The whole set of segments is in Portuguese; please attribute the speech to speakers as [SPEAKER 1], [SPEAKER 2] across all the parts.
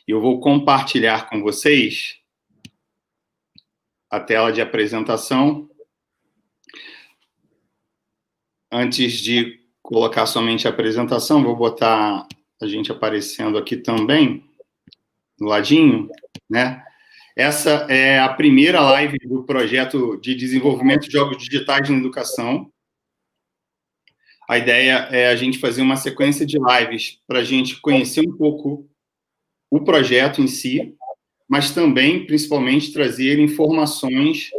[SPEAKER 1] Eu vou compartilhar com vocês a tela de apresentação. Antes de colocar somente a apresentação, vou botar a gente aparecendo aqui também, do ladinho, né? Essa é a primeira live do projeto de desenvolvimento de jogos digitais na educação. A ideia é a gente fazer uma sequência de lives para a gente conhecer um pouco o projeto em si, mas também, principalmente, trazer informações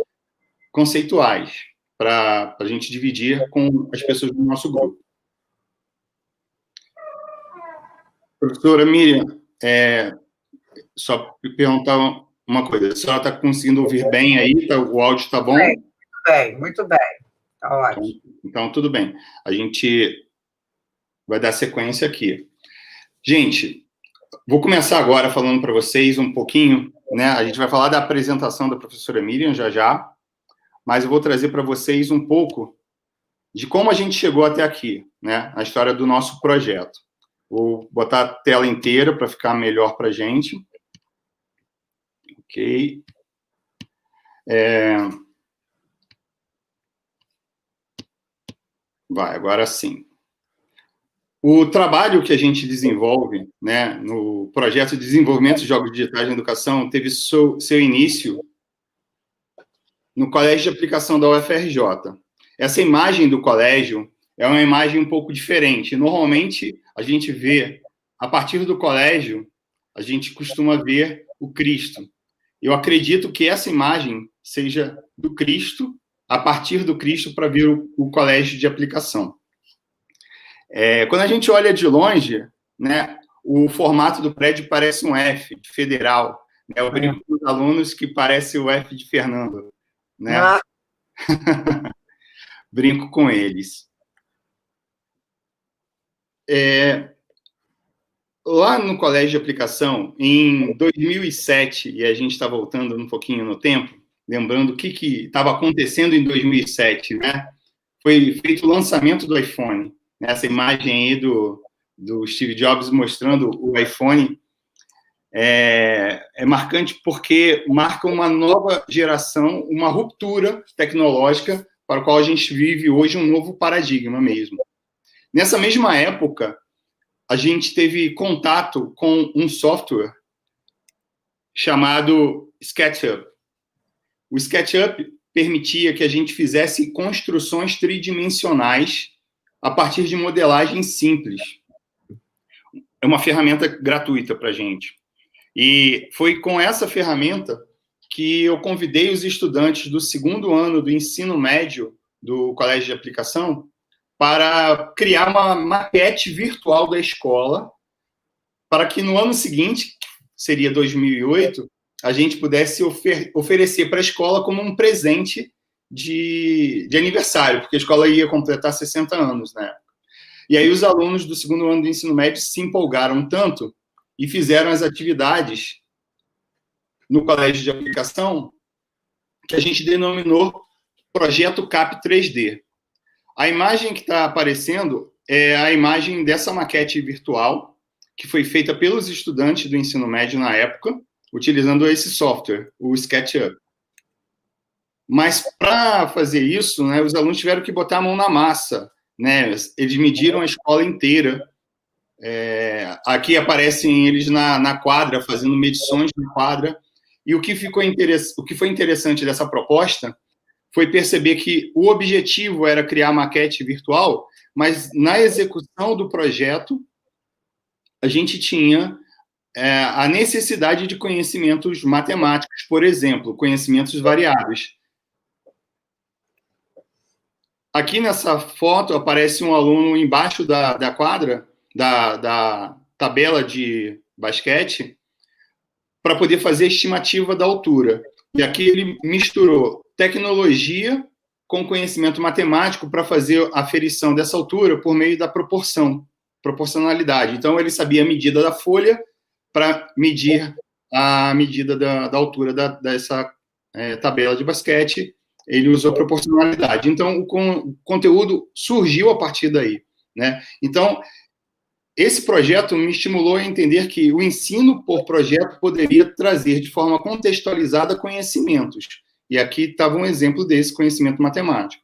[SPEAKER 1] conceituais para a gente dividir com as pessoas do nosso grupo. Professora Miriam, só perguntar uma coisa, a senhora está conseguindo ouvir bem aí? O áudio está bom?
[SPEAKER 2] Muito bem. Está ótimo.
[SPEAKER 1] Então, tudo bem. A gente vai dar sequência aqui. Gente, vou começar agora falando para vocês um pouquinho, né? A gente vai falar da apresentação da professora Miriam já, mas eu vou trazer para vocês um pouco de como a gente chegou até aqui, né? A história do nosso projeto. Vou botar a tela inteira para ficar melhor para a gente. Ok. Vai, agora sim. O trabalho que a gente desenvolve, né, no projeto de desenvolvimento de jogos digitais na educação, teve seu início no Colégio de Aplicação da UFRJ. Essa imagem do colégio é uma imagem um pouco diferente. Normalmente, a gente vê, a partir do colégio, a gente costuma ver o Cristo. Eu acredito que essa imagem seja do Cristo, a partir do Cristo, para ver o colégio de aplicação. Quando a gente olha de longe, né, o formato do prédio parece um F, de federal. Né? Eu brinco com os alunos que parece o F de Fernando. Né? Brinco com eles. Lá no colégio de aplicação, em 2007, e a gente está voltando um pouquinho no tempo, lembrando o que estava acontecendo em 2007, né? Foi feito o lançamento do iPhone. Essa imagem aí do Steve Jobs mostrando o iPhone é marcante porque marca uma nova geração, uma ruptura tecnológica para a qual a gente vive hoje um novo paradigma mesmo. Nessa mesma época, a gente teve contato com um software chamado SketchUp. O SketchUp permitia que a gente fizesse construções tridimensionais a partir de modelagem simples. É uma ferramenta gratuita para a gente. E foi com essa ferramenta que eu convidei os estudantes do segundo ano do ensino médio do Colégio de Aplicação para criar uma maquete virtual da escola, para que no ano seguinte, seria 2008, a gente pudesse oferecer para a escola como um presente de aniversário, porque a escola ia completar 60 anos na época. E aí os alunos do segundo ano do ensino médio se empolgaram tanto e fizeram as atividades no colégio de aplicação que a gente denominou Projeto CAP 3D. A imagem que está aparecendo é a imagem dessa maquete virtual que foi feita pelos estudantes do ensino médio na época, utilizando esse software, o SketchUp. Mas, para fazer isso, né, os alunos tiveram que botar a mão na massa. Né? Eles mediram a escola inteira. Aqui aparecem eles na quadra, fazendo medições na quadra. E o que foi interessante dessa proposta foi perceber que o objetivo era criar maquete virtual, mas na execução do projeto, a gente tinha a necessidade de conhecimentos matemáticos, por exemplo, conhecimentos variáveis. Aqui nessa foto aparece um aluno embaixo da quadra, da tabela de basquete, para poder fazer a estimativa da altura. E aqui ele misturou tecnologia com conhecimento matemático para fazer a aferição dessa altura por meio da proporcionalidade. Então, ele sabia a medida da folha para medir a medida da altura dessa tabela de basquete. Ele usou proporcionalidade. Então, o conteúdo surgiu a partir daí. Né? Então, esse projeto me estimulou a entender que o ensino por projeto poderia trazer de forma contextualizada conhecimentos. E aqui estava um exemplo desse conhecimento matemático.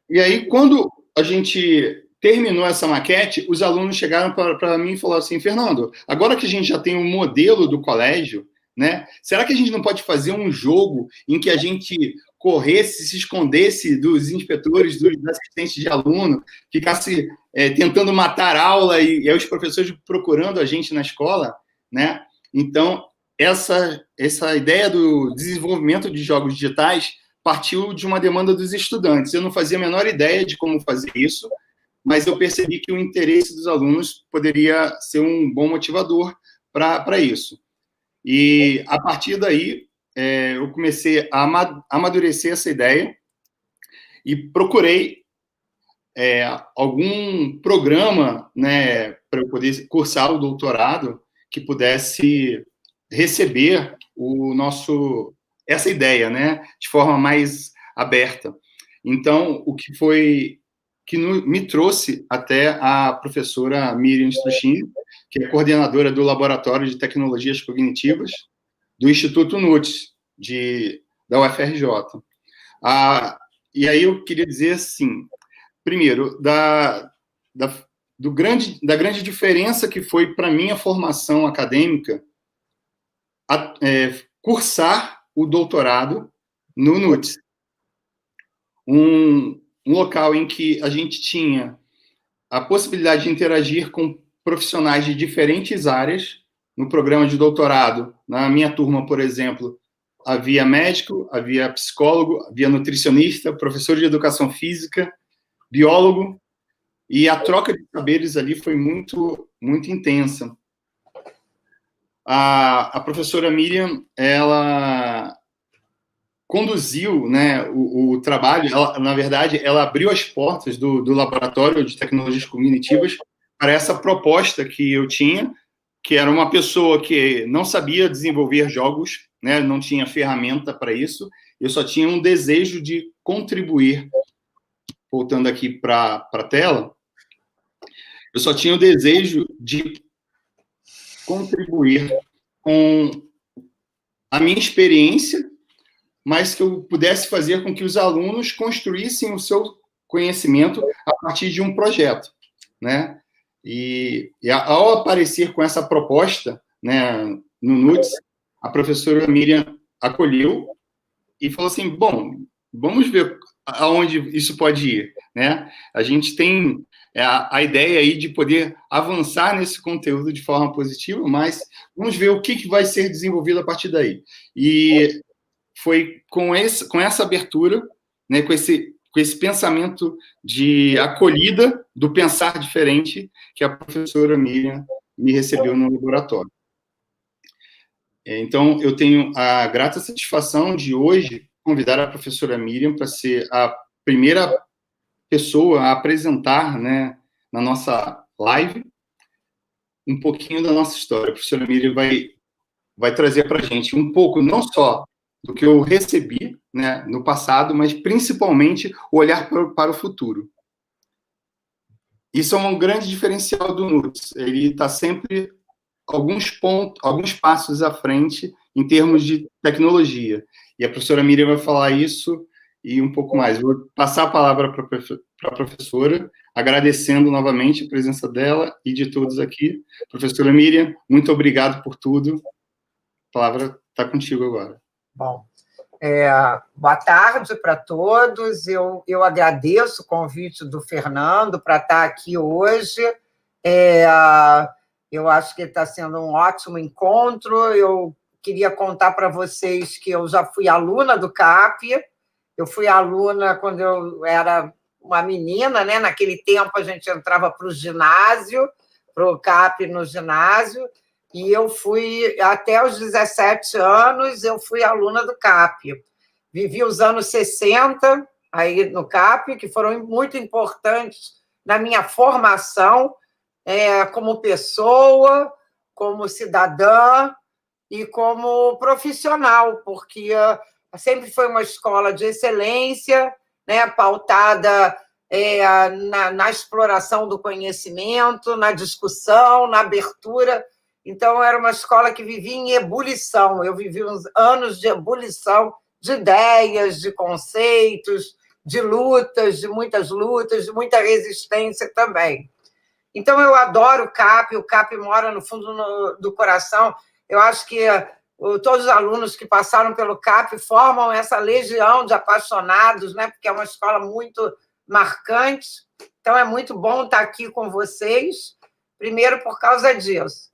[SPEAKER 1] E aí, quando a gente terminou essa maquete, os alunos chegaram para mim e falaram assim: Fernando, agora que a gente já tem um modelo do colégio, né, será que a gente não pode fazer um jogo em que a gente corresse, se escondesse dos inspetores, dos assistentes de aluno, ficasse tentando matar a aula e os professores procurando a gente na escola, né? Então, essa ideia do desenvolvimento de jogos digitais partiu de uma demanda dos estudantes. Eu não fazia a menor ideia de como fazer isso, mas eu percebi que o interesse dos alunos poderia ser um bom motivador para isso. E, a partir daí, eu comecei a amadurecer essa ideia e procurei algum programa, né, para eu poder cursar o doutorado que pudesse receber essa ideia, né, de forma mais aberta. Então, o que foi que me trouxe até a professora Miriam Struchin, que é coordenadora do Laboratório de Tecnologias Cognitivas do Instituto NUTS, da UFRJ. E aí eu queria dizer assim, primeiro, da grande diferença que foi para a minha formação acadêmica cursar o doutorado no NUTS, um local em que a gente tinha a possibilidade de interagir com profissionais de diferentes áreas. No programa de doutorado, na minha turma, por exemplo, havia médico, havia psicólogo, havia nutricionista, professor de educação física, biólogo, e a troca de saberes ali foi muito, muito intensa. A professora Miriam, ela conduziu, né, o trabalho, na verdade, ela abriu as portas do Laboratório de Tecnologias Cognitivas para essa proposta que eu tinha, que era uma pessoa que não sabia desenvolver jogos, né, não tinha ferramenta para isso, eu só tinha um desejo de contribuir. Voltando aqui para a tela, eu só tinha o desejo de contribuir com a minha experiência, mas que eu pudesse fazer com que os alunos construíssem o seu conhecimento a partir de um projeto, né? E ao aparecer com essa proposta, né, no NUTS, a professora Miriam acolheu e falou assim: bom, vamos ver aonde isso pode ir, né? A gente tem a ideia aí de poder avançar nesse conteúdo de forma positiva, mas vamos ver o que vai ser desenvolvido a partir daí. E foi com essa abertura, né, com esse pensamento de acolhida do pensar diferente, que a professora Miriam me recebeu no laboratório. Então, eu tenho a grata satisfação de hoje convidar a professora Miriam para ser a primeira pessoa a apresentar, né, na nossa live, um pouquinho da nossa história. A professora Miriam vai trazer para a gente um pouco, não só do que eu recebi, né, no passado, mas principalmente o olhar para o futuro. Isso é um grande diferencial do NUTS. Ele está sempre alguns passos à frente em termos de tecnologia. E a professora Miriam vai falar isso e um pouco mais. Vou passar a palavra para a professora, agradecendo novamente a presença dela e de todos aqui. Professora Miriam, muito obrigado por tudo. A palavra está contigo agora.
[SPEAKER 2] Bom, boa tarde para todos. Eu agradeço o convite do Fernando para estar aqui hoje. Eu acho que está sendo um ótimo encontro. Eu queria contar para vocês que eu já fui aluna do CAP. Eu fui aluna quando eu era uma menina, né? Naquele tempo a gente entrava para o ginásio, para o CAP no ginásio, e eu fui, até os 17 anos, eu fui aluna do CAP. Vivi os anos 60 aí no CAP, que foram muito importantes na minha formação, como pessoa, como cidadã e como profissional, porque sempre foi uma escola de excelência, né, pautada na exploração do conhecimento, na discussão, na abertura. Então, era uma escola que vivia em ebulição. Eu vivi uns anos de ebulição de ideias, de conceitos, de lutas, de muita resistência também. Então, eu adoro o CAP mora no fundo do coração. Eu acho que todos os alunos que passaram pelo CAP formam essa legião de apaixonados, né? Porque é uma escola muito marcante. Então, é muito bom estar aqui com vocês, primeiro por causa disso.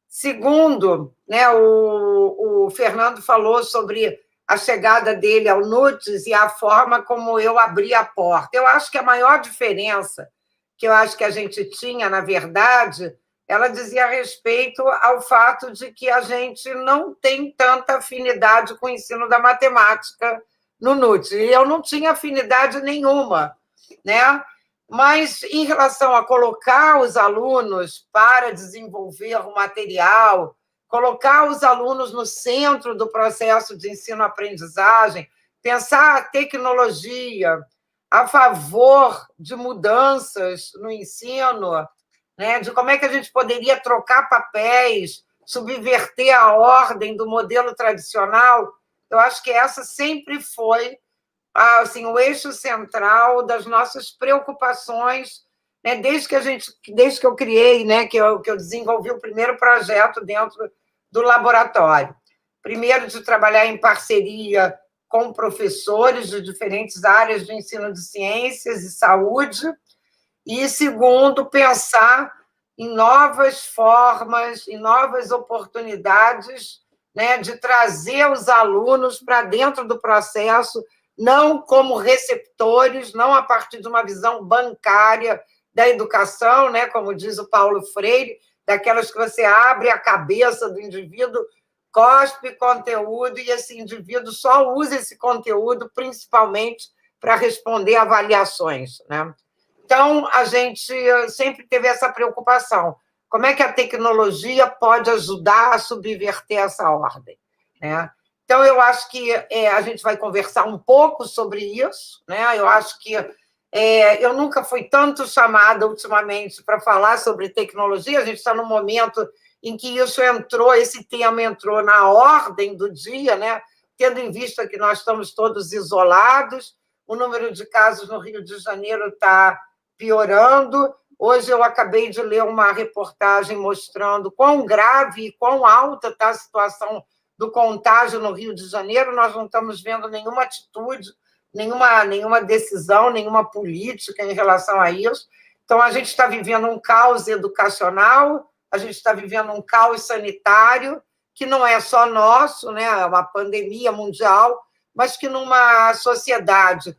[SPEAKER 2] Segundo, né, o Fernando falou sobre a chegada dele ao NUTES e a forma como eu abri a porta. Eu acho que a maior diferença que eu acho que a gente tinha, na verdade, ela dizia respeito ao fato de que a gente não tem tanta afinidade com o ensino da matemática no NUTES. E eu não tinha afinidade nenhuma, né? Mas, em relação a colocar os alunos para desenvolver o material, colocar os alunos no centro do processo de ensino-aprendizagem, pensar a tecnologia a favor de mudanças no ensino, né, de como é que a gente poderia trocar papéis, subverter a ordem do modelo tradicional, eu acho que essa sempre foi assim, o eixo central das nossas preocupações, né, desde que eu criei, né, que eu desenvolvi o primeiro projeto dentro do laboratório. Primeiro, de trabalhar em parceria com professores de diferentes áreas de ensino de ciências e saúde, e, segundo, pensar em novas formas, em novas oportunidades, né, de trazer os alunos para dentro do processo, não como receptores, não a partir de uma visão bancária da educação, né, como diz o Paulo Freire, daquelas que você abre a cabeça do indivíduo, cospe conteúdo e esse indivíduo só usa esse conteúdo principalmente para responder avaliações, né? Então, a gente sempre teve essa preocupação. Como é que a tecnologia pode ajudar a subverter essa ordem, né? Então, eu acho que a gente vai conversar um pouco sobre isso, né? Eu acho que eu nunca fui tanto chamada ultimamente para falar sobre tecnologia, a gente está num momento em que esse tema entrou na ordem do dia, né? Tendo em vista que nós estamos todos isolados, o número de casos no Rio de Janeiro está piorando. Hoje eu acabei de ler uma reportagem mostrando quão grave e quão alta está a situação do contágio no Rio de Janeiro. Nós não estamos vendo nenhuma atitude, nenhuma decisão, nenhuma política em relação a isso. Então, a gente está vivendo um caos educacional, a gente está vivendo um caos sanitário, que não é só nosso, né? É uma pandemia mundial, mas que numa sociedade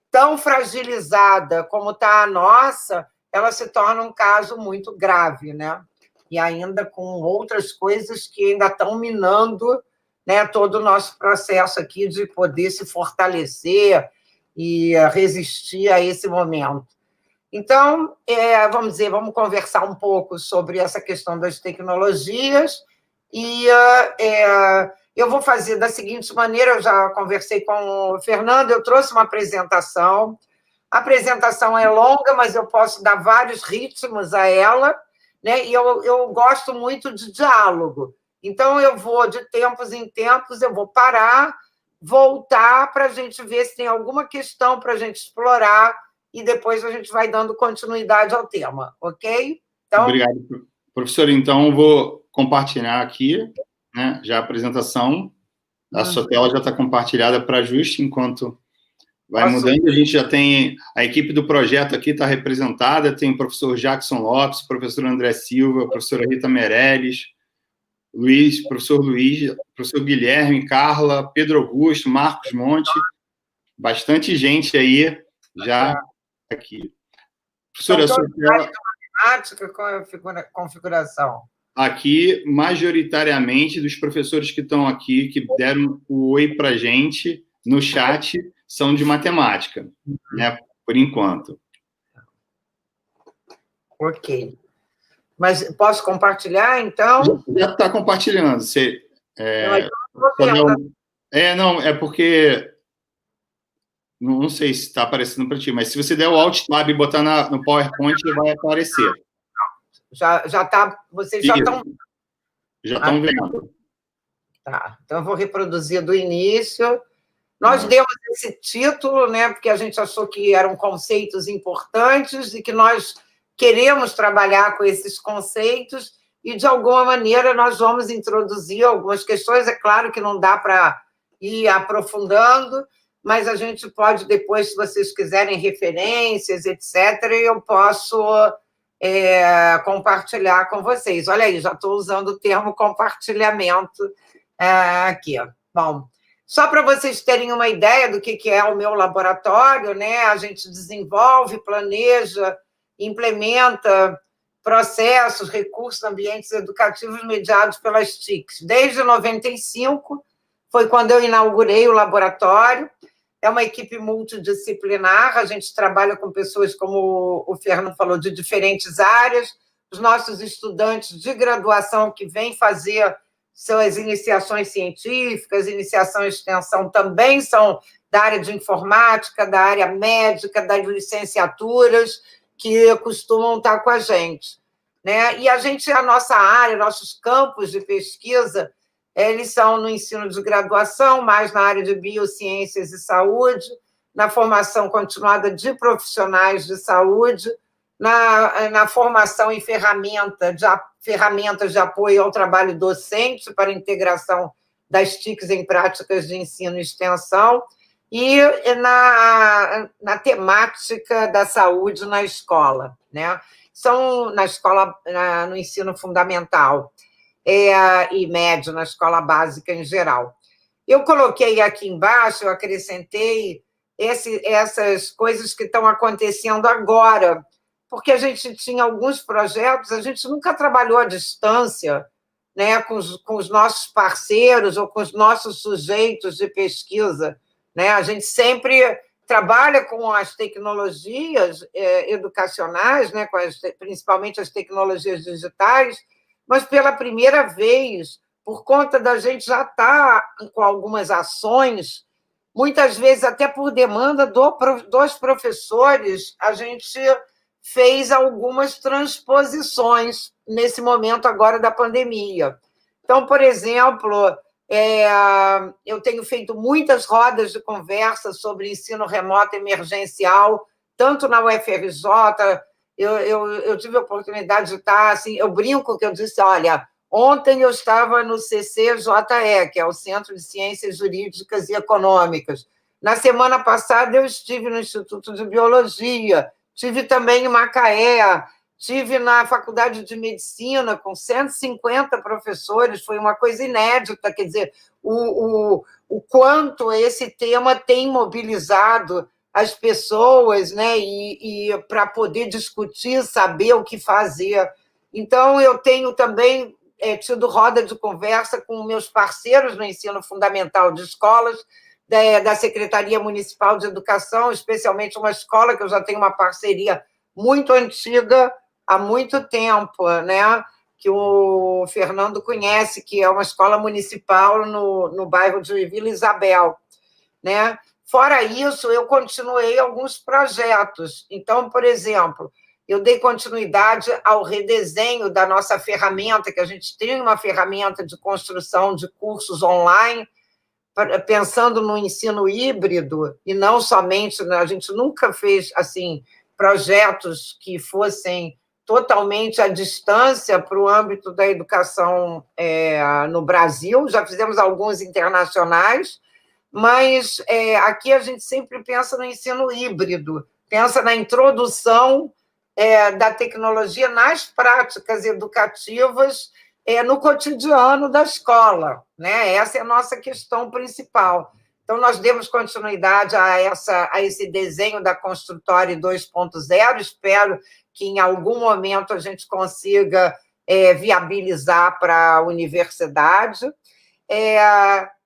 [SPEAKER 2] tão fragilizada como está a nossa, ela se torna um caso muito grave, né? E ainda com outras coisas que ainda estão minando, né, todo o nosso processo aqui de poder se fortalecer e resistir a esse momento. Então, vamos conversar um pouco sobre essa questão das tecnologias e eu vou fazer da seguinte maneira, eu já conversei com o Fernando, eu trouxe uma apresentação. A apresentação é longa, mas eu posso dar vários ritmos a ela, né? E eu gosto muito de diálogo. Então, eu vou, de tempos em tempos, eu vou parar, voltar para a gente ver se tem alguma questão para a gente explorar e depois a gente vai dando continuidade ao tema, ok?
[SPEAKER 1] Então... Obrigado, professor. Então, eu vou compartilhar aqui, né, já a apresentação. A sua tela já está compartilhada para ajuste, enquanto vai mudando. A gente já tem a equipe do projeto aqui, está representada, tem o professor Jackson Lopes, o professor André Silva, a professora Rita Meirelles, professor Luiz, professor Guilherme, Carla, Pedro Augusto, Marcos Monte, bastante gente aí já aqui. Professora, a sua tela...
[SPEAKER 2] matemática, qual é a configuração?
[SPEAKER 1] Aqui, majoritariamente, dos professores que estão aqui, que deram o oi para a gente no chat, são de matemática, né, por enquanto.
[SPEAKER 2] Ok. Mas posso compartilhar, então?
[SPEAKER 1] Já está compartilhando. Não, é porque Não sei se está aparecendo para ti, mas se você der o Alt Tab e botar no PowerPoint, vai aparecer.
[SPEAKER 2] Já está. Vocês já estão.
[SPEAKER 1] Já estão vendo.
[SPEAKER 2] Tá. Então, eu vou reproduzir do início. Nós demos esse título, né, porque a gente achou que eram conceitos importantes e que nós queremos trabalhar com esses conceitos e, de alguma maneira, nós vamos introduzir algumas questões. É claro que não dá para ir aprofundando, mas a gente pode depois, se vocês quiserem referências, etc., eu posso compartilhar com vocês. Olha aí, já estou usando o termo compartilhamento aqui. Bom, só para vocês terem uma ideia do que é o meu laboratório, né? A gente desenvolve, planeja, implementa processos, recursos, ambientes educativos mediados pelas TICs. Desde 95, foi quando eu inaugurei o laboratório. É uma equipe multidisciplinar, a gente trabalha com pessoas, como o Fernando falou, de diferentes áreas, os nossos estudantes de graduação que vêm fazer suas iniciações científicas, iniciação e extensão também são da área de informática, da área médica, das licenciaturas, que costumam estar com a gente, né? E a nossa área, nossos campos de pesquisa, eles são no ensino de graduação, mais na área de biociências e saúde, na formação continuada de profissionais de saúde, na formação em ferramentas de apoio ao trabalho docente para integração das TICs em práticas de ensino e extensão, e na temática da saúde na escola, né? São na escola, no ensino fundamental e médio, na escola básica em geral. Eu coloquei aqui embaixo, eu acrescentei essas coisas que estão acontecendo agora, porque a gente tinha alguns projetos, a gente nunca trabalhou à distância, né, com os nossos parceiros ou com os nossos sujeitos de pesquisa, né? A gente sempre trabalha com as tecnologias educacionais, né, principalmente as tecnologias digitais, mas pela primeira vez, por conta da gente já estar com algumas ações, muitas vezes até por demanda dos professores, a gente fez algumas transposições nesse momento agora da pandemia. Então, por exemplo, eu tenho feito muitas rodas de conversa sobre ensino remoto emergencial, tanto na UFRJ, eu tive a oportunidade de estar, assim, eu brinco que eu disse, olha, ontem eu estava no CCJE, que é o Centro de Ciências Jurídicas e Econômicas. Na semana passada eu estive no Instituto de Biologia, estive também em Macaé, estive na Faculdade de Medicina com 150 professores, foi uma coisa inédita, quer dizer, o quanto esse tema tem mobilizado as pessoas, né, e para poder discutir, saber o que fazer. Então, eu tenho também tido roda de conversa com meus parceiros no ensino fundamental de escolas, da Secretaria Municipal de Educação, especialmente uma escola que eu já tenho uma parceria muito antiga, há muito tempo, né, que o Fernando conhece, que é uma escola municipal no bairro de Vila Isabel, né? Fora isso, eu continuei alguns projetos. Então, por exemplo, eu dei continuidade ao redesenho da nossa ferramenta, que a gente tem uma ferramenta de construção de cursos online, pensando no ensino híbrido, e não somente, a gente nunca fez assim projetos que fossem totalmente à distância para o âmbito da educação no Brasil, já fizemos alguns internacionais, mas aqui a gente sempre pensa no ensino híbrido, pensa na introdução da tecnologia nas práticas educativas no cotidiano da escola, né? Essa é a nossa questão principal. Então, nós demos continuidade a esse desenho da Construtori 2.0, espero que em algum momento a gente consiga viabilizar para a universidade.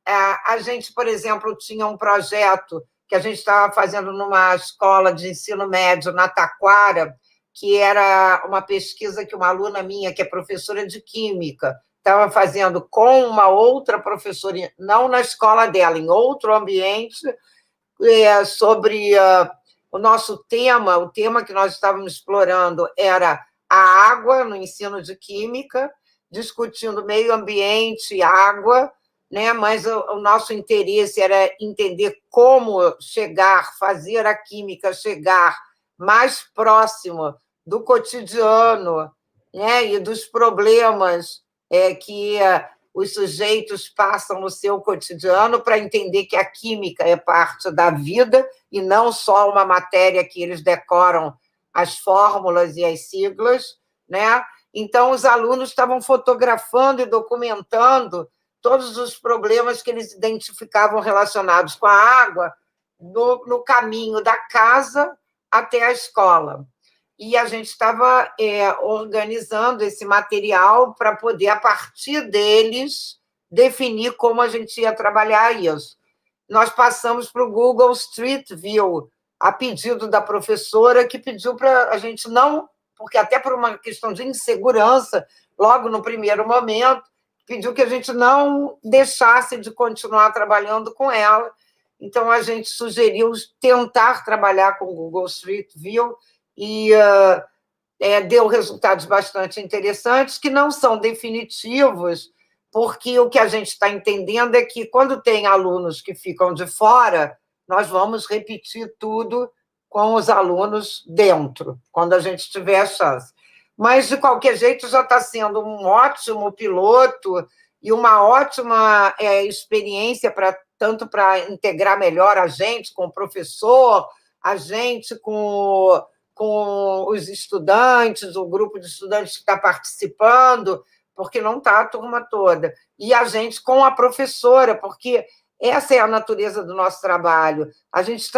[SPEAKER 2] A gente, por exemplo, tinha um projeto que a gente estava fazendo numa escola de ensino médio na Taquara, que era uma pesquisa que uma aluna minha, que é professora de Química, estava fazendo com uma outra professora, não na escola dela, em outro ambiente, sobre o nosso tema. O tema que nós estávamos explorando era a água no ensino de química, discutindo meio ambiente e água, né? Mas o nosso interesse era entender como fazer a química chegar mais próximo do cotidiano, né? E dos problemas que os sujeitos passam no seu cotidiano, para entender que a química é parte da vida e não só uma matéria que eles decoram as fórmulas e as siglas, né? Então, os alunos estavam fotografando e documentando todos os problemas que eles identificavam relacionados com a água no caminho da casa até a escola. E a gente estava organizando esse material para poder, a partir deles, definir como a gente ia trabalhar isso. Nós passamos para o Google Street View, a pedido da professora, que pediu para a gente não, porque até por uma questão de insegurança, logo no primeiro momento, pediu que a gente não deixasse de continuar trabalhando com ela. Então, a gente sugeriu tentar trabalhar com o Google Street View, e deu resultados bastante interessantes, que não são definitivos, porque o que a gente está entendendo é que, quando tem alunos que ficam de fora, nós vamos repetir tudo com os alunos dentro, quando a gente tiver a chance. Mas, de qualquer jeito, já está sendo um ótimo piloto e uma ótima experiência, tanto para integrar melhor a gente com o professor, a gente com os estudantes, o grupo de estudantes que está participando, porque não está a turma toda, e a gente com a professora, porque essa é a natureza do nosso trabalho. A gente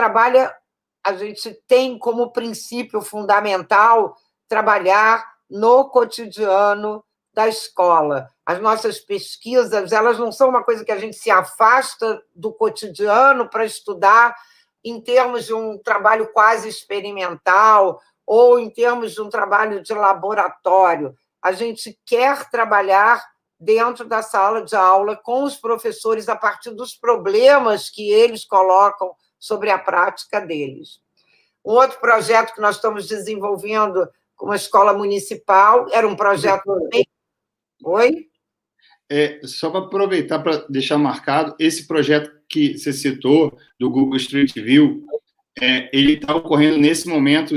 [SPEAKER 2] tem como princípio fundamental trabalhar no cotidiano da escola. As nossas pesquisas, elas não são uma coisa que a gente se afasta do cotidiano para estudar em termos de um trabalho quase experimental ou em termos de um trabalho de laboratório. A gente quer trabalhar dentro da sala de aula com os professores a partir dos problemas que eles colocam sobre a prática deles. Um outro projeto que nós estamos desenvolvendo com uma escola municipal, era um projeto... Oi?
[SPEAKER 1] Só para aproveitar, para deixar marcado, esse projeto que você citou, do Google Street View, ele está ocorrendo nesse momento,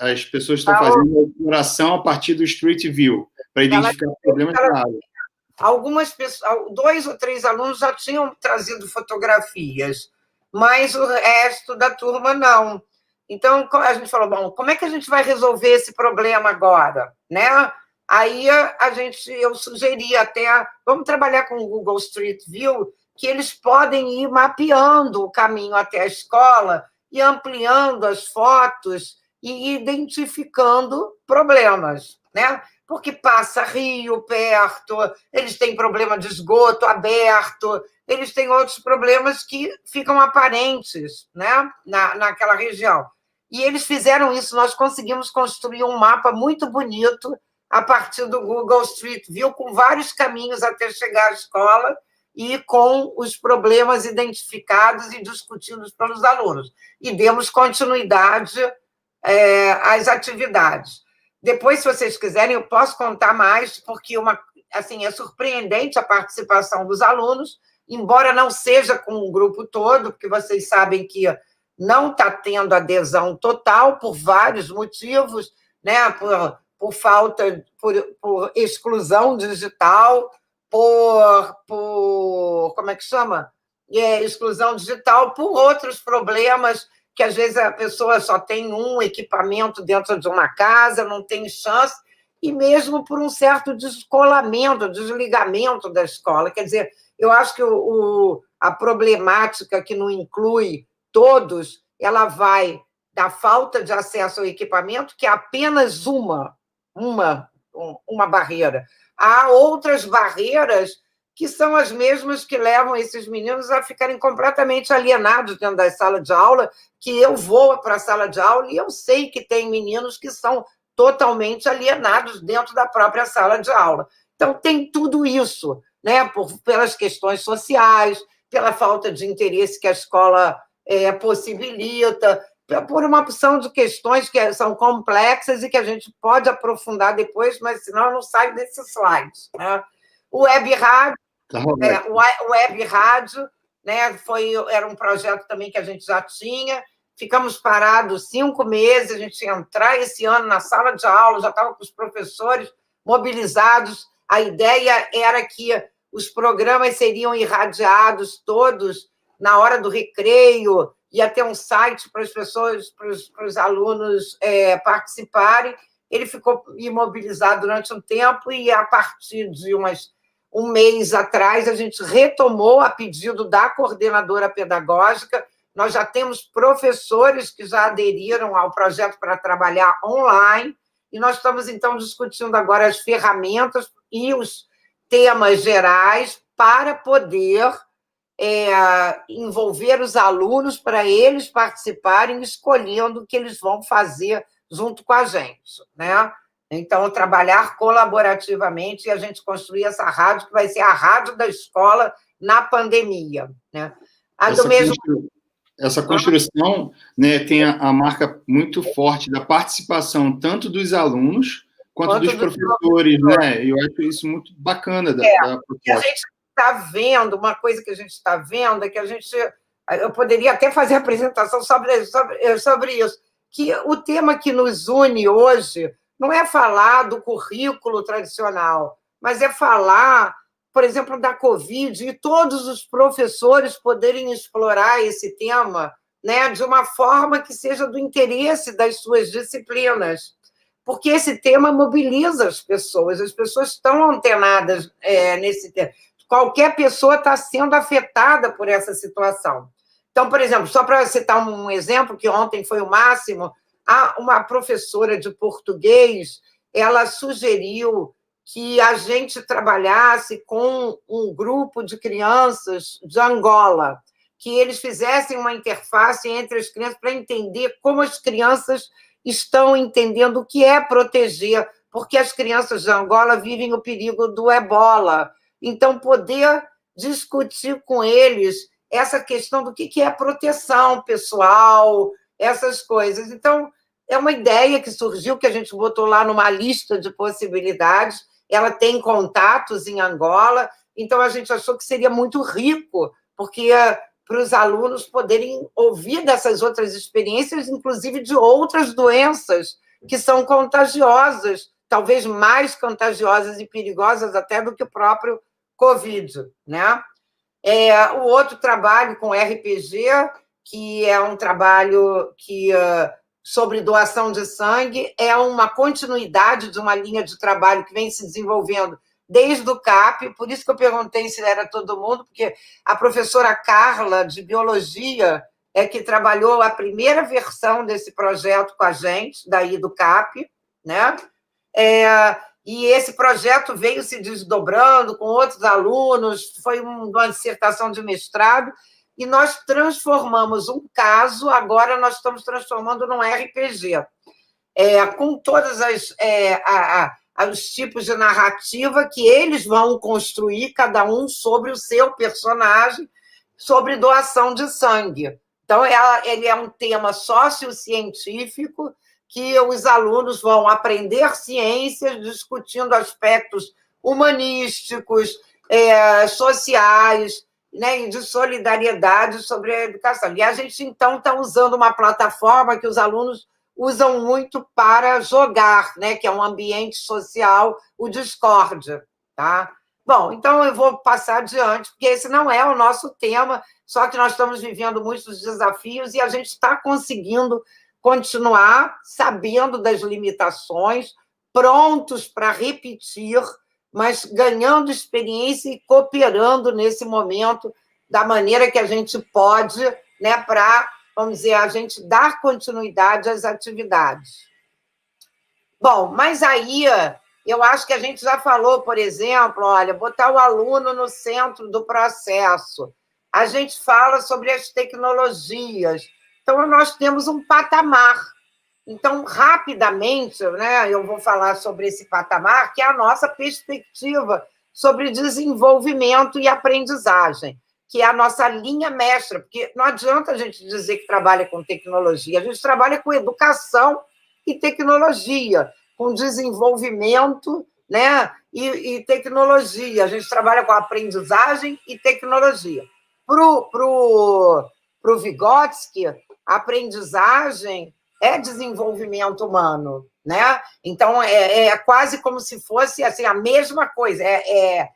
[SPEAKER 1] as pessoas estão fazendo a exploração a partir do Street View, para identificar problemas da área.
[SPEAKER 2] Algumas pessoas, 2 ou 3 alunos já tinham trazido fotografias, mas o resto da turma não. Então, a gente falou, bom, como é que a gente vai resolver esse problema agora, né? Aí eu sugeri até, vamos trabalhar com o Google Street View, que eles podem ir mapeando o caminho até a escola e ampliando as fotos e identificando problemas, né? Porque passa rio perto, eles têm problema de esgoto aberto, eles têm outros problemas que ficam aparentes, né? Naquela região. E eles fizeram isso, nós conseguimos construir um mapa muito bonito a partir do Google Street View, com vários caminhos até chegar à escola e com os problemas identificados e discutidos pelos alunos. E demos continuidade às atividades. Depois, se vocês quiserem, eu posso contar mais, porque é surpreendente a participação dos alunos, embora não seja com o grupo todo, porque vocês sabem que não está tendo adesão total por vários motivos, né? Por falta, por exclusão digital, como é que chama? Exclusão digital, por outros problemas, que às vezes a pessoa só tem um equipamento dentro de uma casa, não tem chance, e mesmo por um certo descolamento, desligamento da escola. Quer dizer, eu acho que a problemática que não inclui todos, ela vai da falta de acesso ao equipamento, que é apenas uma barreira. Há outras barreiras que são as mesmas que levam esses meninos a ficarem completamente alienados dentro da sala de aula, que eu vou para a sala de aula e eu sei que tem meninos que são totalmente alienados dentro da própria sala de aula. Então, tem tudo isso, né? Pelas questões sociais, pela falta de interesse que a escola possibilita, por uma opção de questões que são complexas e que a gente pode aprofundar depois, mas senão não sai desses slides, né? O Web Rádio, o Web Rádio, né, era um projeto também que a gente já tinha, ficamos parados 5 meses, a gente ia entrar esse ano na sala de aula, já estava com os professores mobilizados, a ideia era que os programas seriam irradiados todos na hora do recreio, ia ter um site para as pessoas, para os alunos participarem. Ele ficou imobilizado durante um tempo e, a partir de um mês atrás, a gente retomou a pedido da coordenadora pedagógica. Nós já temos professores que já aderiram ao projeto para trabalhar online, e nós estamos, então, discutindo agora as ferramentas e os temas gerais para poder envolver os alunos, para eles participarem, escolhendo o que eles vão fazer junto com a gente, né? Então, trabalhar colaborativamente e a gente construir essa rádio, que vai ser a rádio da escola na pandemia, né?
[SPEAKER 1] Essa construção, né, tem a marca muito forte da participação tanto dos alunos quanto dos professores, né? E eu acho isso muito bacana da proposta.
[SPEAKER 2] E a gente está vendo, uma coisa que a gente está vendo é que eu poderia até fazer a apresentação sobre isso, que o tema que nos une hoje não é falar do currículo tradicional, mas é falar, por exemplo, da Covid, e todos os professores poderem explorar esse tema, né, de uma forma que seja do interesse das suas disciplinas, porque esse tema mobiliza as pessoas estão antenadas nesse tema. Qualquer pessoa está sendo afetada por essa situação. Então, por exemplo, só para citar um exemplo, que ontem foi o máximo, uma professora de português, ela sugeriu que a gente trabalhasse com um grupo de crianças de Angola, que eles fizessem uma interface entre as crianças para entender como as crianças estão entendendo o que é proteger, porque as crianças de Angola vivem o perigo do ebola. Então, poder discutir com eles essa questão do que é proteção pessoal, essas coisas. Então, é uma ideia que surgiu, que a gente botou lá numa lista de possibilidades. Ela tem contatos em Angola, então a gente achou que seria muito rico, porque para os alunos poderem ouvir dessas outras experiências, inclusive de outras doenças que são contagiosas, talvez mais contagiosas e perigosas até do que o próprio Covid, né? O outro trabalho com RPG, que é um trabalho sobre doação de sangue, é uma continuidade de uma linha de trabalho que vem se desenvolvendo desde o CAP, por isso que eu perguntei se era todo mundo, porque a professora Carla, de Biologia, que trabalhou a primeira versão desse projeto com a gente, daí do CAP, né? E esse projeto veio se desdobrando com outros alunos, foi uma dissertação de mestrado, e nós transformamos um caso, agora nós estamos transformando num RPG, com todos os tipos de narrativa que eles vão construir, cada um sobre o seu personagem, sobre doação de sangue. Então, ele é um tema sociocientífico, que os alunos vão aprender ciências discutindo aspectos humanísticos, sociais, né, e de solidariedade sobre a educação. E a gente, então, está usando uma plataforma que os alunos usam muito para jogar, né, que é um ambiente social, o Discord. Tá? Bom, então eu vou passar adiante, porque esse não é o nosso tema, só que nós estamos vivendo muitos desafios e a gente está conseguindo continuar sabendo das limitações, prontos para repetir, mas ganhando experiência e cooperando nesse momento da maneira que a gente pode, né, para, vamos dizer, a gente dar continuidade às atividades. Bom, mas aí eu acho que a gente já falou, por exemplo, olha, botar o aluno no centro do processo. A gente fala sobre as tecnologias. Então, nós temos um patamar. Então, rapidamente, né, eu vou falar sobre esse patamar, que é a nossa perspectiva sobre desenvolvimento e aprendizagem. que é a nossa linha mestra, porque não adianta a gente dizer que trabalha com tecnologia, a gente trabalha com educação e tecnologia, com desenvolvimento, né, e tecnologia, a gente trabalha com aprendizagem e tecnologia. Para o Vygotsky, a aprendizagem é desenvolvimento humano, né? Então, é quase como se fosse assim, a mesma coisa, é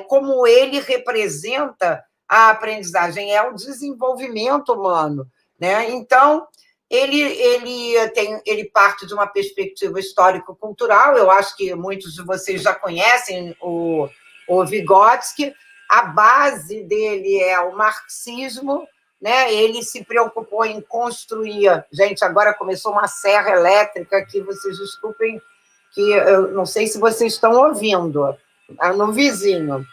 [SPEAKER 2] como ele representa a aprendizagem, é o desenvolvimento humano, né? Então, ele parte de uma perspectiva histórico-cultural, eu acho que muitos de vocês já conhecem o Vygotsky, a base dele é o marxismo, né? Ele se preocupou em construir... Gente, agora começou uma serra elétrica aqui, vocês desculpem, que eu não sei se vocês estão ouvindo, no vizinho.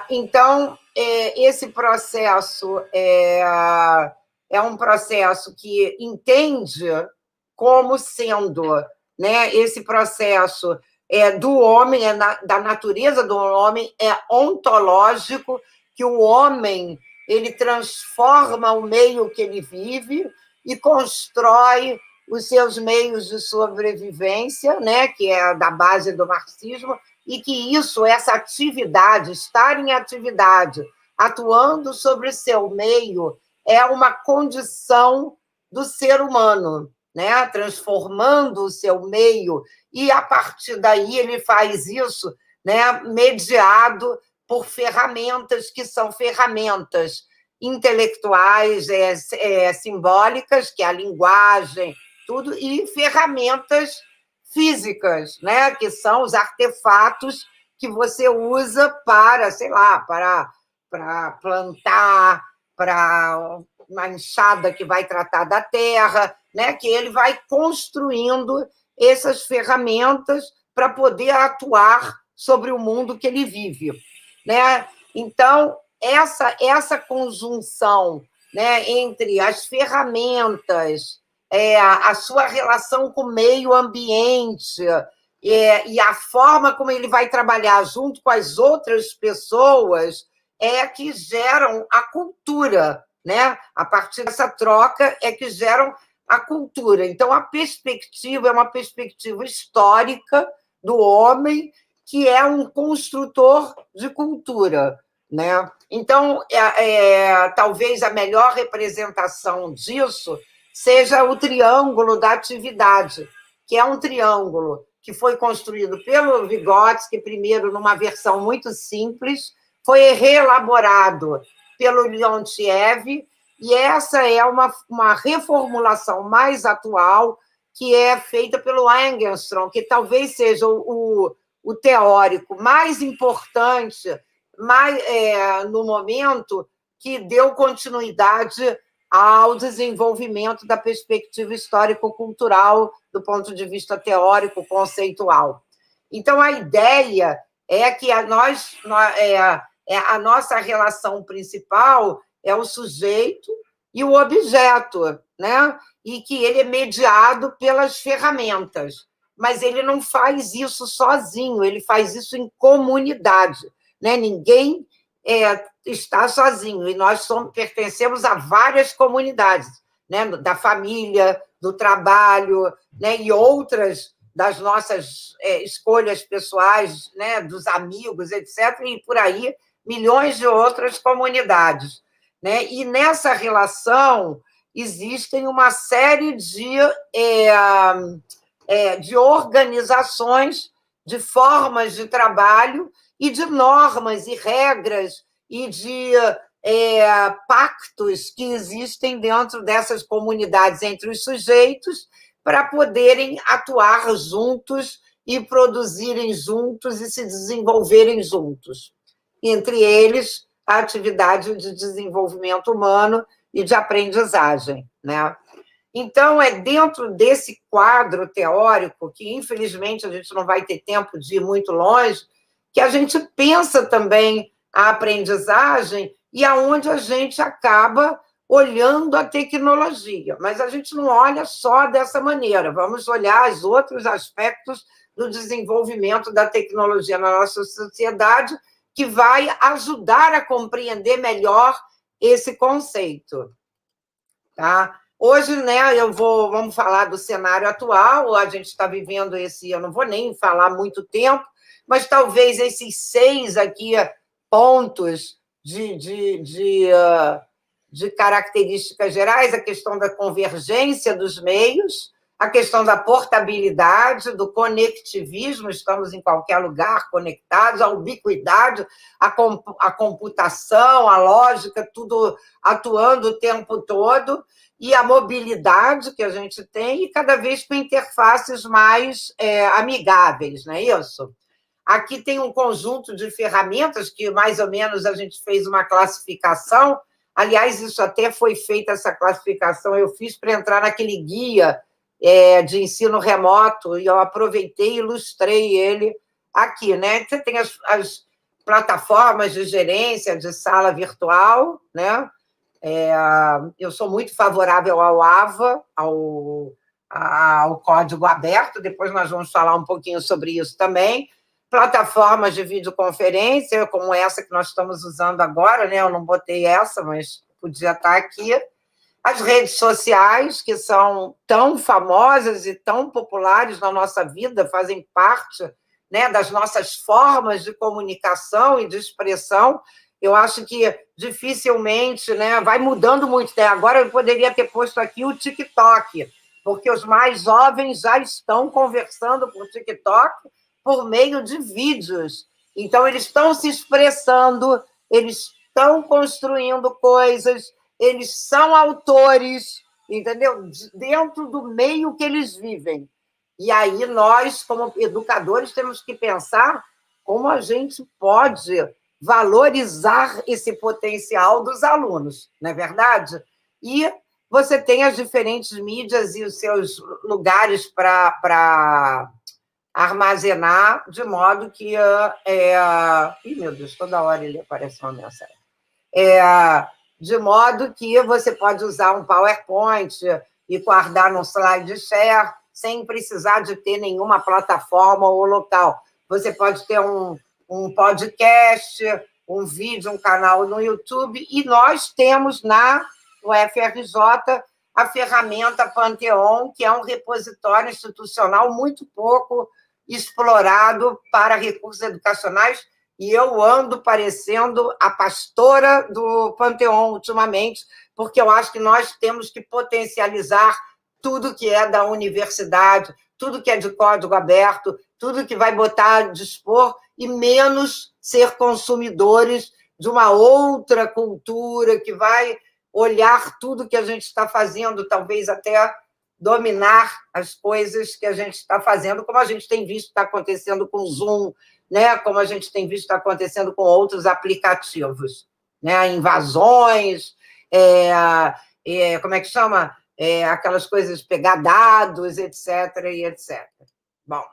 [SPEAKER 2] Então, esse processo é um processo que entende como sendo, né, esse processo do homem, da natureza do homem, é ontológico, que o homem ele transforma o meio que ele vive e constrói os seus meios de sobrevivência, né, que é da base do marxismo, e que essa atividade, estar em atividade, atuando sobre seu meio, é uma condição do ser humano, né, transformando o seu meio, e a partir daí ele faz isso, né, mediado por ferramentas que são ferramentas intelectuais, simbólicas, que é a linguagem, tudo, e ferramentas físicas, né, que são os artefatos que você usa para, sei lá, para plantar, para uma enxada que vai tratar da terra, né, que ele vai construindo essas ferramentas para poder atuar sobre o mundo que ele vive, né? Então, essa conjunção, né, entre as ferramentas, a sua relação com o meio ambiente e a forma como ele vai trabalhar junto com as outras pessoas que geram a cultura, né? A partir dessa troca é que geram a cultura. Então, a perspectiva é uma perspectiva histórica do homem, que é um construtor de cultura, né? Então, talvez a melhor representação disso seja o triângulo da atividade, que é um triângulo que foi construído pelo Vygotsky, primeiro numa versão muito simples, foi reelaborado pelo Leontiev, e essa é uma reformulação mais atual, que é feita pelo Engström, que talvez seja o teórico mais importante no momento, que deu continuidade ao desenvolvimento da perspectiva histórico-cultural do ponto de vista teórico, conceitual. Então, a ideia é que a nossa relação principal é o sujeito e o objeto, né? E que ele é mediado pelas ferramentas, mas ele não faz isso sozinho, ele faz isso em comunidade, né? Ninguém está sozinho, e nós pertencemos a várias comunidades, né? Da família, do trabalho, né? E outras das nossas escolhas pessoais, né? Dos amigos, etc., e por aí milhões de outras comunidades, né? E nessa relação existem uma série de organizações, de formas de trabalho e de normas e regras e de pactos que existem dentro dessas comunidades entre os sujeitos para poderem atuar juntos e produzirem juntos e se desenvolverem juntos. Entre eles, a atividade de desenvolvimento humano e de aprendizagem, né? Então, é dentro desse quadro teórico, que, infelizmente, a gente não vai ter tempo de ir muito longe, que a gente pensa também a aprendizagem e aonde a gente acaba olhando a tecnologia. Mas a gente não olha só dessa maneira, vamos olhar os outros aspectos do desenvolvimento da tecnologia na nossa sociedade que vai ajudar a compreender melhor esse conceito. Tá? Hoje, né, vamos falar do cenário atual, a gente está vivendo eu não vou nem falar muito tempo, mas talvez esses 6 aqui pontos de características gerais, a questão da convergência dos meios, a questão da portabilidade, do conectivismo, estamos em qualquer lugar conectados, a ubiquidade, a computação, a lógica, tudo atuando o tempo todo, e a mobilidade que a gente tem, e cada vez com interfaces mais amigáveis, não é isso? Aqui tem um conjunto de ferramentas que, mais ou menos, a gente fez uma classificação. Aliás, isso até foi feita, essa classificação, eu fiz para entrar naquele guia de ensino remoto, e eu aproveitei e ilustrei ele aqui, né? Você tem as plataformas de gerência de sala virtual, né? Eu sou muito favorável ao AVA, ao código aberto, depois nós vamos falar um pouquinho sobre isso também. Plataformas de videoconferência, como essa que nós estamos usando agora, né? Eu não botei essa, mas podia estar aqui. As redes sociais, que são tão famosas e tão populares na nossa vida, fazem parte, né, das nossas formas de comunicação e de expressão. Eu acho que dificilmente, né, vai mudando muito. Né? Agora eu poderia ter posto aqui o TikTok, porque os mais jovens já estão conversando por TikTok por meio de vídeos. Então, eles estão se expressando, eles estão construindo coisas, eles são autores, entendeu? Dentro do meio que eles vivem. E aí nós, como educadores, temos que pensar como a gente pode valorizar esse potencial dos alunos, não é verdade? E você tem as diferentes mídias e os seus lugares para armazenar, de modo que... Ih, meu Deus, toda hora ele aparece uma mensagem. De modo que você pode usar um PowerPoint e guardar no SlideShare sem precisar de ter nenhuma plataforma ou local. Você pode ter um podcast, um vídeo, um canal no YouTube, e nós temos no FRJ a ferramenta Pantheon, que é um repositório institucional muito pouco explorado para recursos educacionais, e eu ando parecendo a pastora do Pantheon ultimamente, porque eu acho que nós temos que potencializar tudo que é da universidade, tudo que é de código aberto, tudo que vai botar a dispor, e menos ser consumidores de uma outra cultura que vai olhar tudo que a gente está fazendo, talvez até dominar as coisas que a gente está fazendo, como a gente tem visto está acontecendo com o Zoom, né? Como a gente tem visto está acontecendo com outros aplicativos, né? Invasões, como é que chama? Aquelas coisas, pegar dados, etc. e etc. Bom,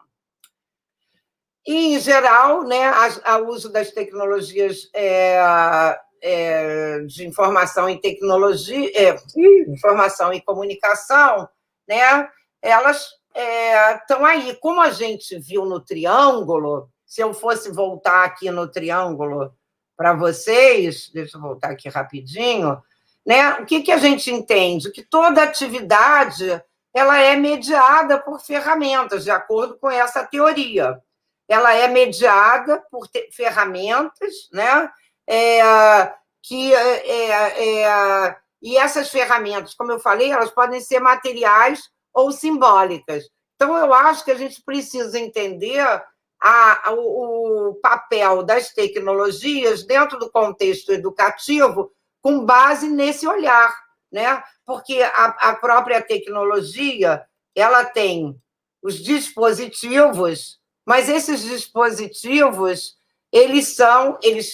[SPEAKER 2] e, em geral, né, o uso das tecnologias de informação e tecnologia, informação e comunicação, né, elas estão aí. Como a gente viu no triângulo, se eu fosse voltar aqui no triângulo para vocês, deixa eu voltar aqui rapidinho, né, o que a gente entende? Que toda atividade ela é mediada por ferramentas, de acordo com essa teoria. Ela é mediada por ferramentas, né, e essas ferramentas, como eu falei, elas podem ser materiais ou simbólicas. Então, eu acho que a gente precisa entender o papel das tecnologias dentro do contexto educativo com base nesse olhar, né? Porque a própria tecnologia, ela tem os dispositivos, mas esses dispositivos, eles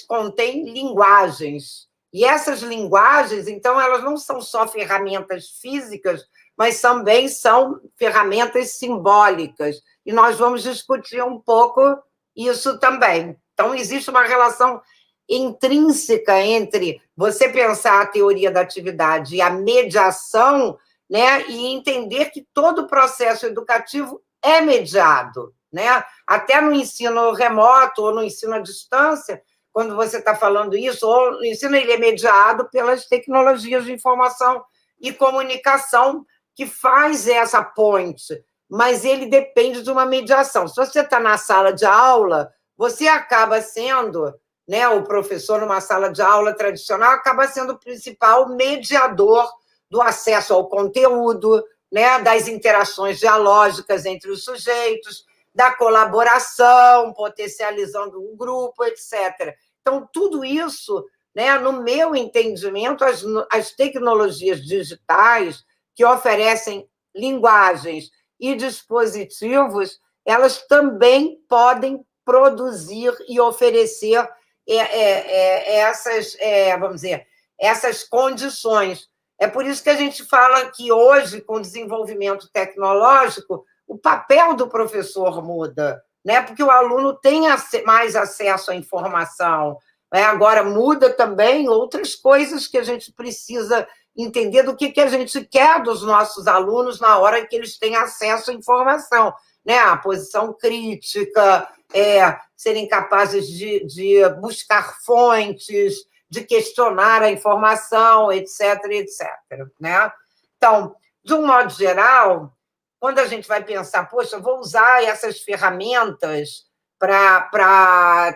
[SPEAKER 2] contêm linguagens. E essas linguagens, então, elas não são só ferramentas físicas, mas também são ferramentas simbólicas. E nós vamos discutir um pouco isso também. Então, existe uma relação intrínseca entre você pensar a teoria da atividade e a mediação, né, e entender que todo o processo educativo é mediado, né? Até no ensino remoto ou no ensino à distância, quando você está falando isso, ou o ensino ele é mediado pelas tecnologias de informação e comunicação, que faz essa ponte, mas ele depende de uma mediação. Se você está na sala de aula, você acaba sendo, né, o professor numa sala de aula tradicional, acaba sendo o principal mediador do acesso ao conteúdo, né, das interações dialógicas entre os sujeitos, da colaboração, potencializando o grupo, etc. Então, tudo isso, né, no meu entendimento, as tecnologias digitais que oferecem linguagens e dispositivos, elas também podem produzir e oferecer essas, vamos dizer, essas condições. É por isso que a gente fala que hoje, com o desenvolvimento tecnológico, o papel do professor muda, né? Porque o aluno tem mais acesso à informação. Né? Agora, muda também outras coisas que a gente precisa entender do que a gente quer dos nossos alunos na hora que eles têm acesso à informação. Né? A posição crítica, serem capazes de buscar fontes, de questionar a informação, etc., etc. Né? Então, de um modo geral, quando a gente vai pensar, poxa, eu vou usar essas ferramentas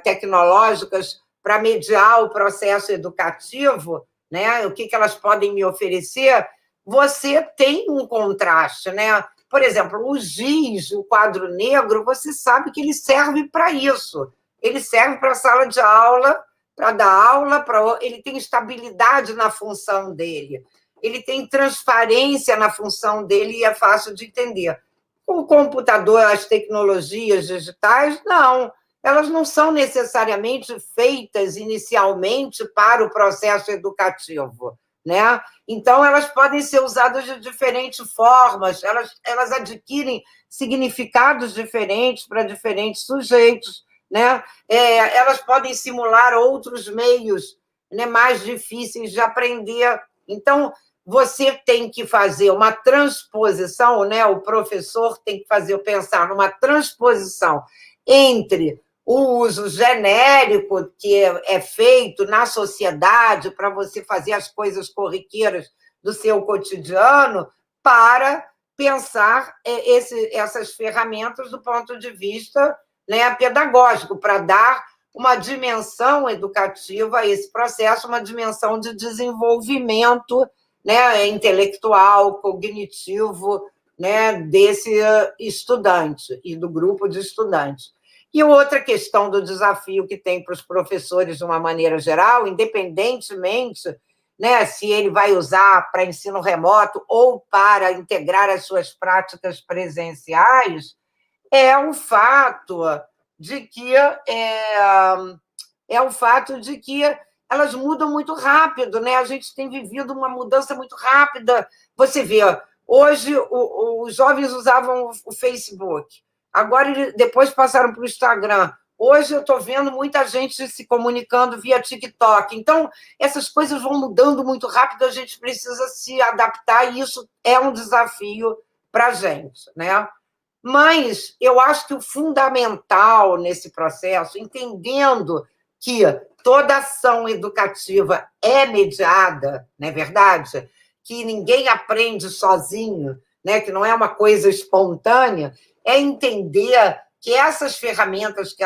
[SPEAKER 2] tecnológicas para mediar o processo educativo, né? O que elas podem me oferecer? Você tem um contraste, né? Por exemplo, o giz, o quadro negro, você sabe que ele serve para isso. Ele serve para a sala de aula, para dar aula, ele tem estabilidade na função dele, ele tem transparência na função dele e é fácil de entender. O computador, as tecnologias digitais, não. Elas não são necessariamente feitas inicialmente para o processo educativo, né? Então, elas podem ser usadas de diferentes formas, elas adquirem significados diferentes para diferentes sujeitos, né? Elas podem simular outros meios, né, mais difíceis de aprender. Então, você tem que fazer uma transposição, né? O professor tem que pensar numa transposição entre o uso genérico que é feito na sociedade para você fazer as coisas corriqueiras do seu cotidiano, para pensar essas ferramentas do ponto de vista, né, pedagógico, para dar uma dimensão educativa a esse processo, uma dimensão de desenvolvimento, né, intelectual, cognitivo, né, desse estudante e do grupo de estudantes. E outra questão do desafio que tem para os professores, de uma maneira geral, independentemente, né, se ele vai usar para ensino remoto ou para integrar as suas práticas presenciais, é o fato de que elas mudam muito rápido, né? A gente tem vivido uma mudança muito rápida. Você vê, hoje os jovens usavam o Facebook, agora depois passaram para o Instagram. Hoje eu estou vendo muita gente se comunicando via TikTok. Então, essas coisas vão mudando muito rápido, a gente precisa se adaptar, e isso é um desafio para a gente, né? Mas eu acho que o fundamental nesse processo, entendendo que toda ação educativa é mediada, não é verdade? Que ninguém aprende sozinho, né? Que não é uma coisa espontânea, é entender que essas ferramentas que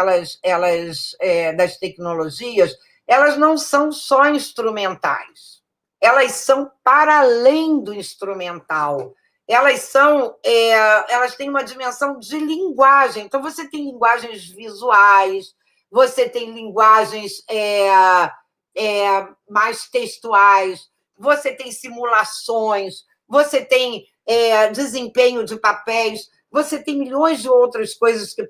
[SPEAKER 2] das tecnologias, elas não são só instrumentais, elas são para além do instrumental. Elas têm uma dimensão de linguagem. Então, você tem linguagens visuais, você tem linguagens mais textuais, você tem simulações, você tem desempenho de papéis, você tem milhões de outras coisas que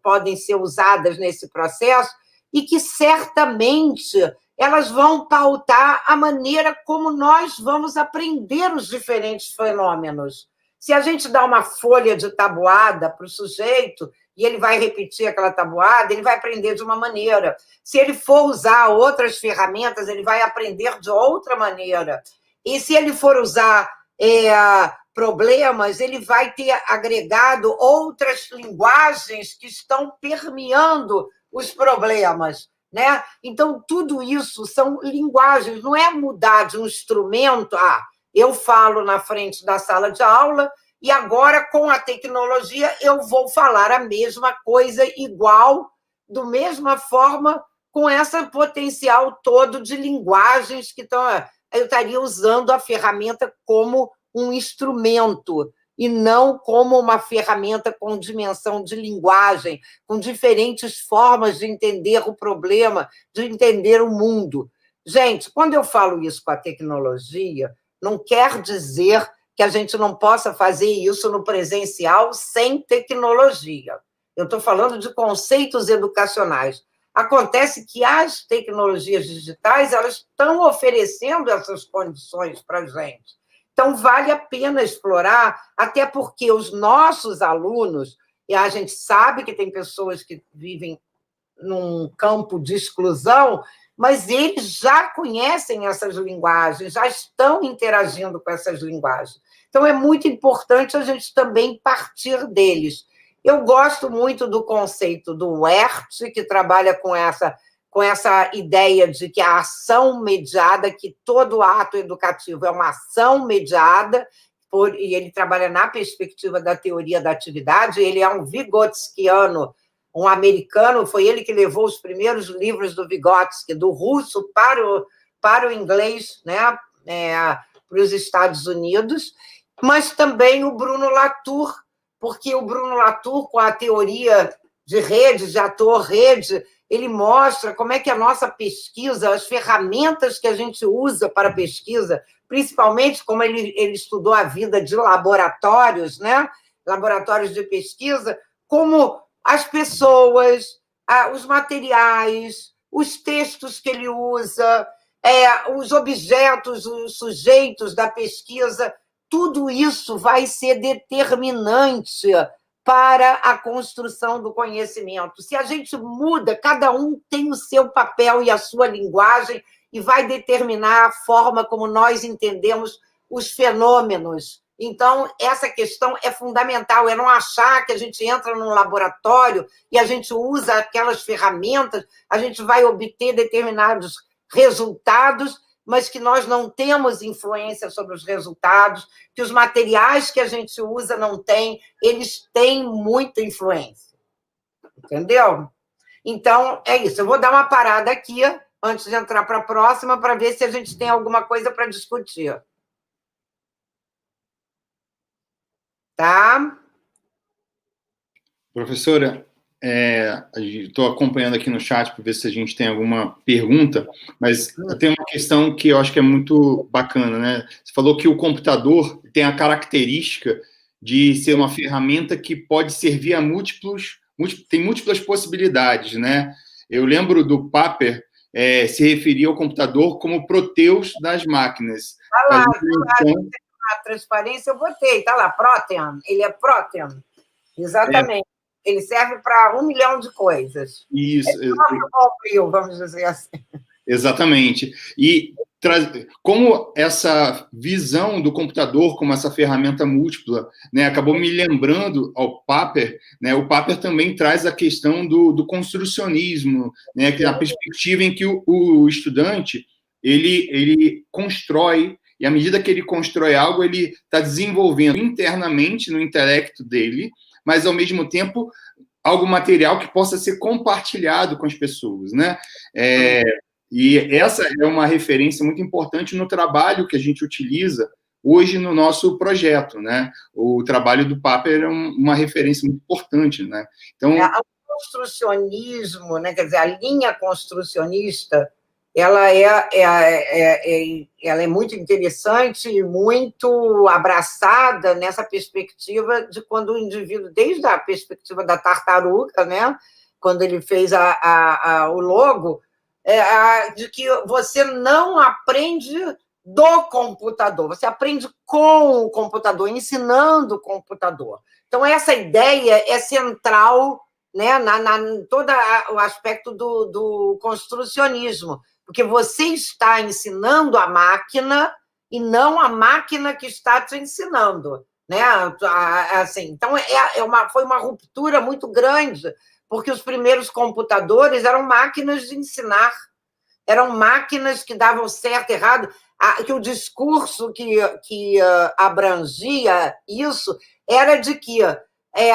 [SPEAKER 2] podem ser usadas nesse processo e que, certamente, elas vão pautar a maneira como nós vamos aprender os diferentes fenômenos. Se a gente dá uma folha de tabuada para o sujeito e ele vai repetir aquela tabuada, ele vai aprender de uma maneira. Se ele for usar outras ferramentas, ele vai aprender de outra maneira. E se ele for usar problemas, ele vai ter agregado outras linguagens que estão permeando os problemas. né? Então, tudo isso são linguagens, não é mudar de um instrumento. Eu falo na frente da sala de aula e agora, com a tecnologia, eu vou falar a mesma coisa igual, da mesma forma, com esse potencial todo de linguagens que estão... Eu estaria usando a ferramenta como um instrumento e não como uma ferramenta com dimensão de linguagem, com diferentes formas de entender o problema, de entender o mundo. Gente, quando eu falo isso com a tecnologia, não quer dizer que a gente não possa fazer isso no presencial sem tecnologia. Eu estou falando de conceitos educacionais. Acontece que as tecnologias digitais elas estão oferecendo essas condições para a gente. Então, vale a pena explorar, até porque os nossos alunos, e a gente sabe que tem pessoas que vivem num campo de exclusão, mas eles já conhecem essas linguagens, já estão interagindo com essas linguagens. Então, é muito importante a gente também partir deles. Eu gosto muito do conceito do Wert, que trabalha com essa ideia de que a ação mediada, que todo ato educativo é uma ação mediada, e ele trabalha na perspectiva da teoria da atividade, ele é um vigotskiano, um americano, foi ele que levou os primeiros livros do Vygotsky, do russo para o inglês, né, para os Estados Unidos, mas também o Bruno Latour, porque o Bruno Latour, com a teoria de rede, de ator-rede, ele mostra como é que a nossa pesquisa, as ferramentas que a gente usa para a pesquisa, principalmente como ele estudou a vida de laboratórios, né? Laboratórios de pesquisa, como as pessoas, os materiais, os textos que ele usa, os objetos, os sujeitos da pesquisa, tudo isso vai ser determinante para a construção do conhecimento. Se a gente muda, cada um tem o seu papel e a sua linguagem e vai determinar a forma como nós entendemos os fenômenos. Então, essa questão é fundamental, é não achar que a gente entra num laboratório e a gente usa aquelas ferramentas, a gente vai obter determinados resultados, mas que nós não temos influência sobre os resultados, que os materiais que a gente usa não têm, eles têm muita influência. Entendeu? Então, é isso. Eu vou dar uma parada aqui, antes de entrar para a próxima, para ver se a gente tem alguma coisa para discutir. Tá?
[SPEAKER 1] Professora, estou acompanhando aqui no chat para ver se a gente tem alguma pergunta, mas tem uma questão que eu acho que é muito bacana, né? Você falou que o computador tem a característica de ser uma ferramenta que pode servir a tem múltiplas possibilidades, né? Eu lembro do Papert se referir ao computador como Proteus das máquinas.
[SPEAKER 2] Tá lá, a transparência eu botei, tá lá, Protean, ele é Protean, exatamente. Ele serve para 1 milhão de coisas.
[SPEAKER 1] Isso.
[SPEAKER 2] Vamos dizer assim.
[SPEAKER 1] Exatamente. E como essa visão do computador como essa ferramenta múltipla, né, acabou me lembrando ao Papert, né, o Papert também traz a questão do construcionismo, né, que é a perspectiva em que o estudante ele constrói, e à medida que ele constrói algo, ele está desenvolvendo internamente no intelecto dele, mas, ao mesmo tempo, algo material que possa ser compartilhado com as pessoas, né? E essa é uma referência muito importante no trabalho que a gente utiliza hoje no nosso projeto, né? O trabalho do Papert é uma referência muito importante, né? Então,
[SPEAKER 2] o construcionismo, né? Quer dizer, a linha construcionista, ela é muito interessante e muito abraçada nessa perspectiva de quando o indivíduo, desde a perspectiva da tartaruga, né? Quando ele fez o logo, de que você não aprende do computador, você aprende com o computador, ensinando o computador. Então, essa ideia é central, né, todo o aspecto do construcionismo, porque você está ensinando a máquina e não a máquina que está te ensinando, né? Assim, então, foi uma ruptura muito grande, porque os primeiros computadores eram máquinas de ensinar, eram máquinas que davam certo, errado, que o discurso que abrangia isso era de que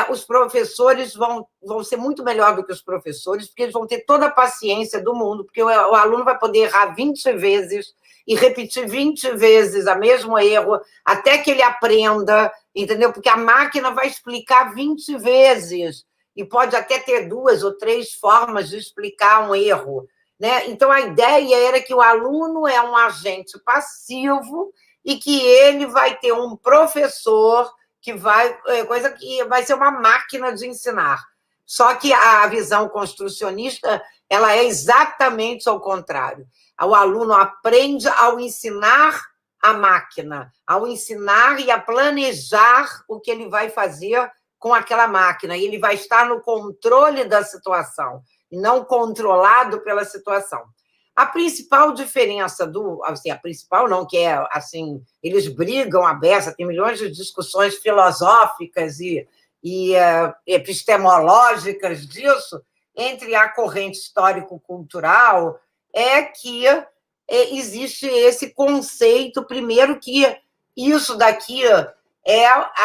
[SPEAKER 2] os professores vão ser muito melhor do que os professores, porque eles vão ter toda a paciência do mundo, porque o aluno vai poder errar 20 vezes e repetir 20 vezes o mesmo erro, até que ele aprenda, entendeu? Porque a máquina vai explicar 20 vezes, e pode até ter 2 ou 3 formas de explicar um erro, né? Então, a ideia era que o aluno é um agente passivo e que ele vai ter um professor que vai ser uma máquina de ensinar. Só que a visão construcionista ela é exatamente ao contrário. O aluno aprende ao ensinar a máquina, ao ensinar e a planejar o que ele vai fazer com aquela máquina, e ele vai estar no controle da situação, e não controlado pela situação. A principal diferença a principal não, que é assim, eles brigam a beça, tem milhões de discussões filosóficas e epistemológicas disso, entre a corrente histórico-cultural, é que existe esse conceito, primeiro, que isso daqui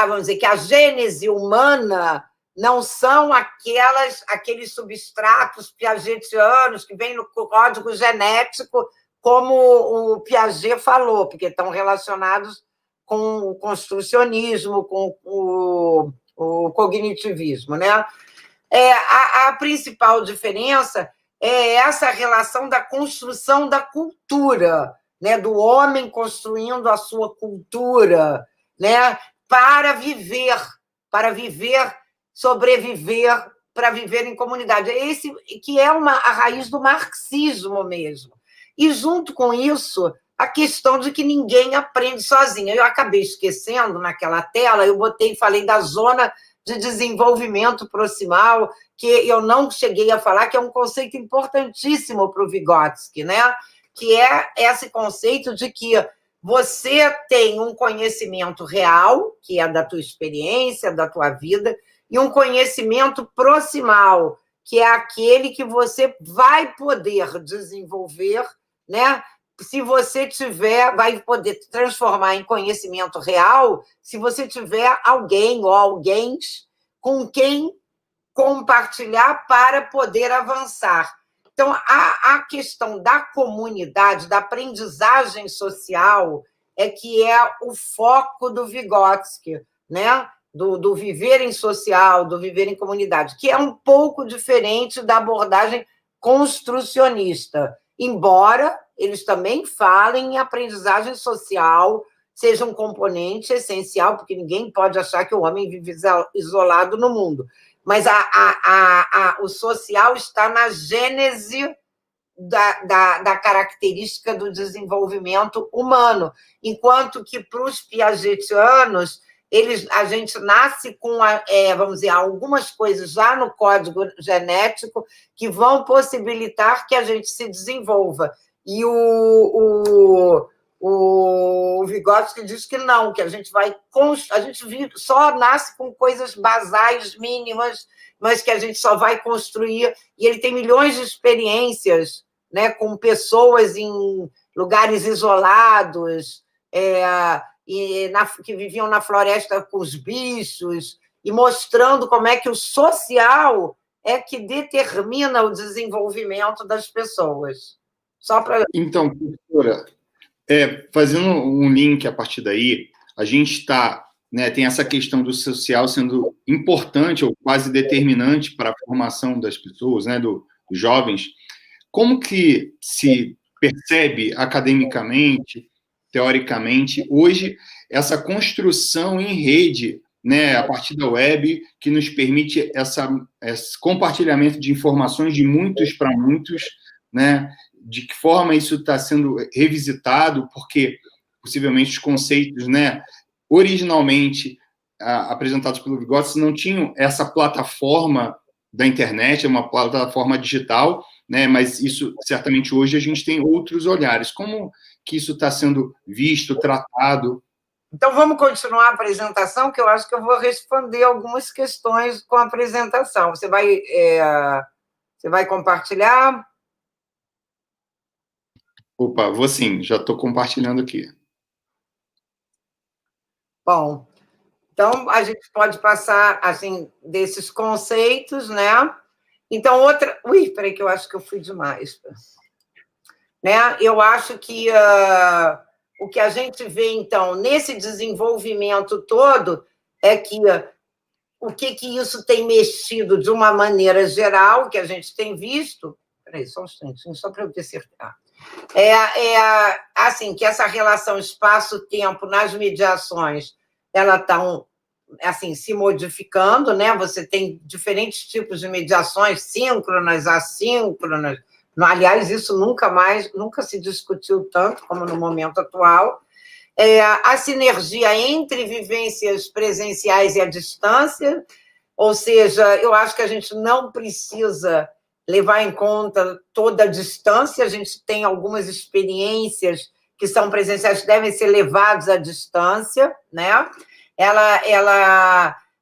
[SPEAKER 2] vamos dizer, que a gênese humana não são aqueles substratos piagetianos que vêm no código genético, como o Piaget falou, porque estão relacionados com o construcionismo, com o cognitivismo, né? A principal diferença é essa relação da construção da cultura, né? Do homem construindo a sua cultura, né? Para viver, sobreviver, para viver em comunidade. É esse que é a raiz do marxismo mesmo. E, junto com isso, a questão de que ninguém aprende sozinho. Eu acabei esquecendo, naquela tela, falei da zona de desenvolvimento proximal, que eu não cheguei a falar, que é um conceito importantíssimo para o Vygotsky, né? Que é esse conceito de que você tem um conhecimento real, que é da tua experiência, da tua vida, e um conhecimento proximal, que é aquele que você vai poder desenvolver, né? Se você vai poder transformar em conhecimento real, se você tiver alguém ou alguém com quem compartilhar para poder avançar. Então, a questão da comunidade, da aprendizagem social, é que é o foco do Vygotsky, né? Do viver em social, do viver em comunidade, que é um pouco diferente da abordagem construcionista, embora eles também falem em aprendizagem social, seja um componente essencial, porque ninguém pode achar que o homem vive isolado no mundo. Mas o social está na gênese da característica do desenvolvimento humano, enquanto que, para os piagetianos, a gente nasce com, vamos dizer, algumas coisas já no código genético que vão possibilitar que a gente se desenvolva. E o Vygotsky diz que não, que a gente só nasce com coisas basais, mínimas, mas que a gente só vai construir. E ele tem milhões de experiências, né, com pessoas em lugares isolados, que viviam na floresta com os bichos, e mostrando como é que o social é que determina o desenvolvimento das pessoas.
[SPEAKER 1] Então, professora, fazendo um link a partir daí, a gente está, né, tem essa questão do social sendo importante ou quase determinante para a formação das pessoas, né, dos jovens. Como que se percebe academicamente, teoricamente, hoje, essa construção em rede, né, a partir da web, que nos permite esse compartilhamento de informações de muitos para muitos, né? De que forma isso está sendo revisitado, porque possivelmente os conceitos, né, originalmente apresentados pelo Vygotsky não tinham essa plataforma da internet, é uma plataforma digital, né, mas isso, certamente, hoje a gente tem outros olhares. Como que isso está sendo visto, tratado?
[SPEAKER 2] Então, vamos continuar a apresentação, que eu acho que eu vou responder algumas questões com a apresentação. Você vai compartilhar?
[SPEAKER 1] Opa, vou sim, já estou compartilhando aqui.
[SPEAKER 2] Bom, então a gente pode passar, assim, desses conceitos, né? Então, outra... Ui, peraí, que eu acho que eu fui demais. Né? Eu acho que o que a gente vê, então, nesse desenvolvimento todo é que o que isso tem mexido de uma maneira geral, que a gente tem visto... Peraí, só um instantinho, só para eu ter certeza. Assim, que essa relação espaço-tempo nas mediações, ela está assim, se modificando, né? Você tem diferentes tipos de mediações, síncronas, assíncronas. Aliás, isso nunca se discutiu tanto como no momento atual. A sinergia entre vivências presenciais e à distância, ou seja, eu acho que a gente não precisa levar em conta toda a distância, a gente tem algumas experiências que são presenciais, que devem ser levadas à distância, né?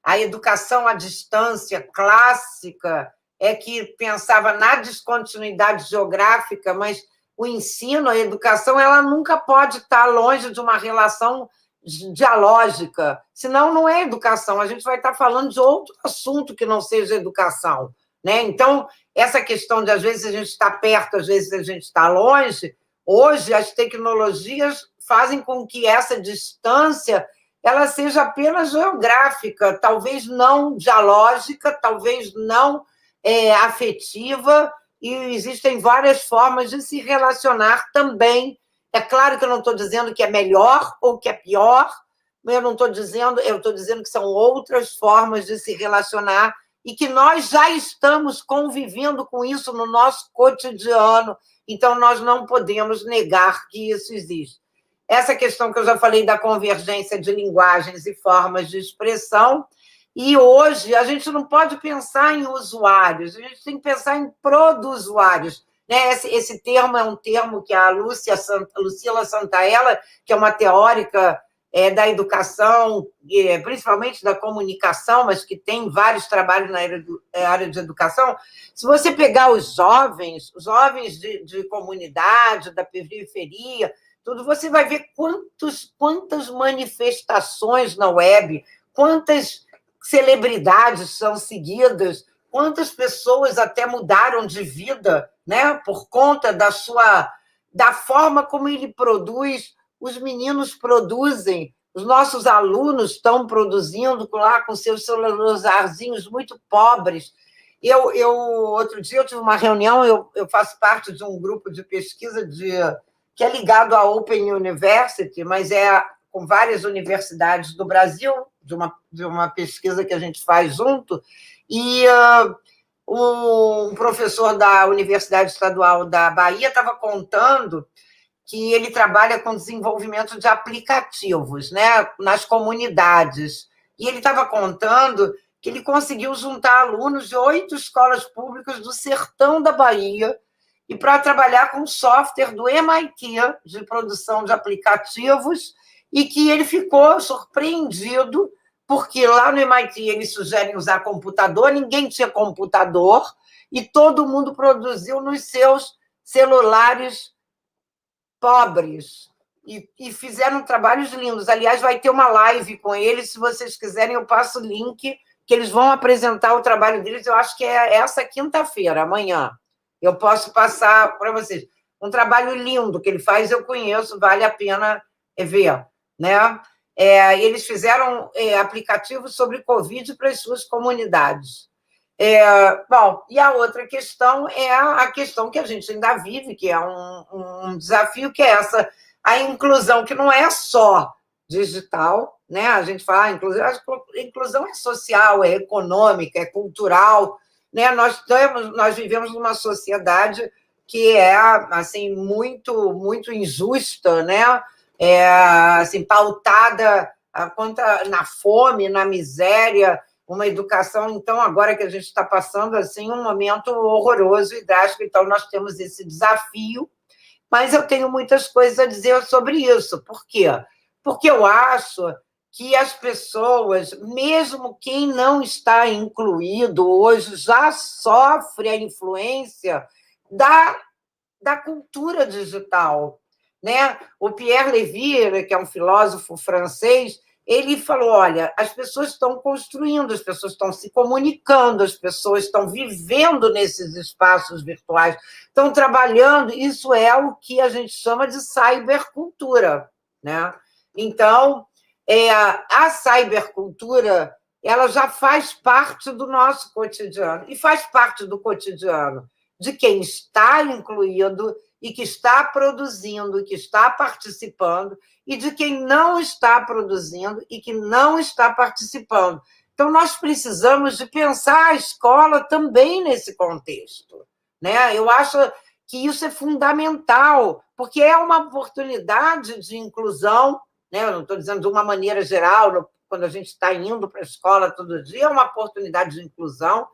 [SPEAKER 2] A educação à distância clássica é que pensava na descontinuidade geográfica, mas o ensino, a educação, ela nunca pode estar longe de uma relação dialógica, senão não é educação, a gente vai estar falando de outro assunto que não seja educação, né? Então, essa questão de, às vezes, a gente está perto, às vezes, a gente está longe, hoje as tecnologias fazem com que essa distância ela seja apenas geográfica, talvez não dialógica, talvez não afetiva, e existem várias formas de se relacionar também. É claro que eu não estou dizendo que é melhor ou que é pior, eu estou dizendo que são outras formas de se relacionar e que nós já estamos convivendo com isso no nosso cotidiano, então nós não podemos negar que isso existe. Essa questão que eu já falei da convergência de linguagens e formas de expressão, e hoje a gente não pode pensar em usuários, a gente tem que pensar em produusuários. Né? Esse termo é um termo que a Lucila Santaella, que é uma teórica da educação, principalmente da comunicação, mas que tem vários trabalhos na área de educação, se você pegar os jovens de comunidade, da periferia, tudo, você vai ver quantas manifestações na web, quantas celebridades são seguidas, quantas pessoas até mudaram de vida, né, por conta da forma como ele produz. Os meninos produzem, os nossos alunos estão produzindo lá com seus celularzinhos muito pobres. Outro dia eu tive uma reunião, eu faço parte de um grupo de pesquisa que é ligado à Open University, mas com várias universidades do Brasil, de uma pesquisa que a gente faz junto, e um professor da Universidade Estadual da Bahia estava contando que ele trabalha com desenvolvimento de aplicativos, né, nas comunidades, e ele estava contando que ele conseguiu juntar alunos de 8 escolas públicas do sertão da Bahia e para trabalhar com software do MIT, de produção de aplicativos, e que ele ficou surpreendido, porque lá no MIT eles sugerem usar computador, ninguém tinha computador, e todo mundo produziu nos seus celulares pobres, e fizeram trabalhos lindos. Aliás, vai ter uma live com eles, se vocês quiserem, eu passo o link, que eles vão apresentar o trabalho deles, eu acho que é essa quinta-feira, amanhã. Eu posso passar para vocês. Um trabalho lindo que ele faz, eu conheço, vale a pena ver. Né? Eles fizeram aplicativos sobre Covid para as suas comunidades. Bom, e a outra questão é a questão que a gente ainda vive, que é um desafio, que é a inclusão, que não é só digital, né? A gente fala, a inclusão é social, é econômica, é cultural, né? Nós vivemos numa sociedade que é assim, muito, muito injusta, né? Assim, pautada na fome, na miséria, uma educação, então, agora que a gente está passando assim, um momento horroroso e drástico, então nós temos esse desafio, mas eu tenho muitas coisas a dizer sobre isso. Por quê? porque eu acho que as pessoas, mesmo quem não está incluído hoje, já sofre a influência da cultura digital, né? O Pierre Levy, que é um filósofo francês, ele falou, olha, as pessoas estão construindo, as pessoas estão se comunicando, as pessoas estão vivendo nesses espaços virtuais, estão trabalhando, isso é o que a gente chama de cybercultura, né? Então, a cybercultura, ela já faz parte do nosso cotidiano, e faz parte do cotidiano de quem está incluído e que está produzindo, que está participando, e de quem não está produzindo e que não está participando. Então, nós precisamos de pensar a escola também nesse contexto, né? Eu acho que isso é fundamental, porque é uma oportunidade de inclusão, né? Eu não estou dizendo de uma maneira geral, quando a gente está indo para a escola todo dia, é uma oportunidade de inclusão,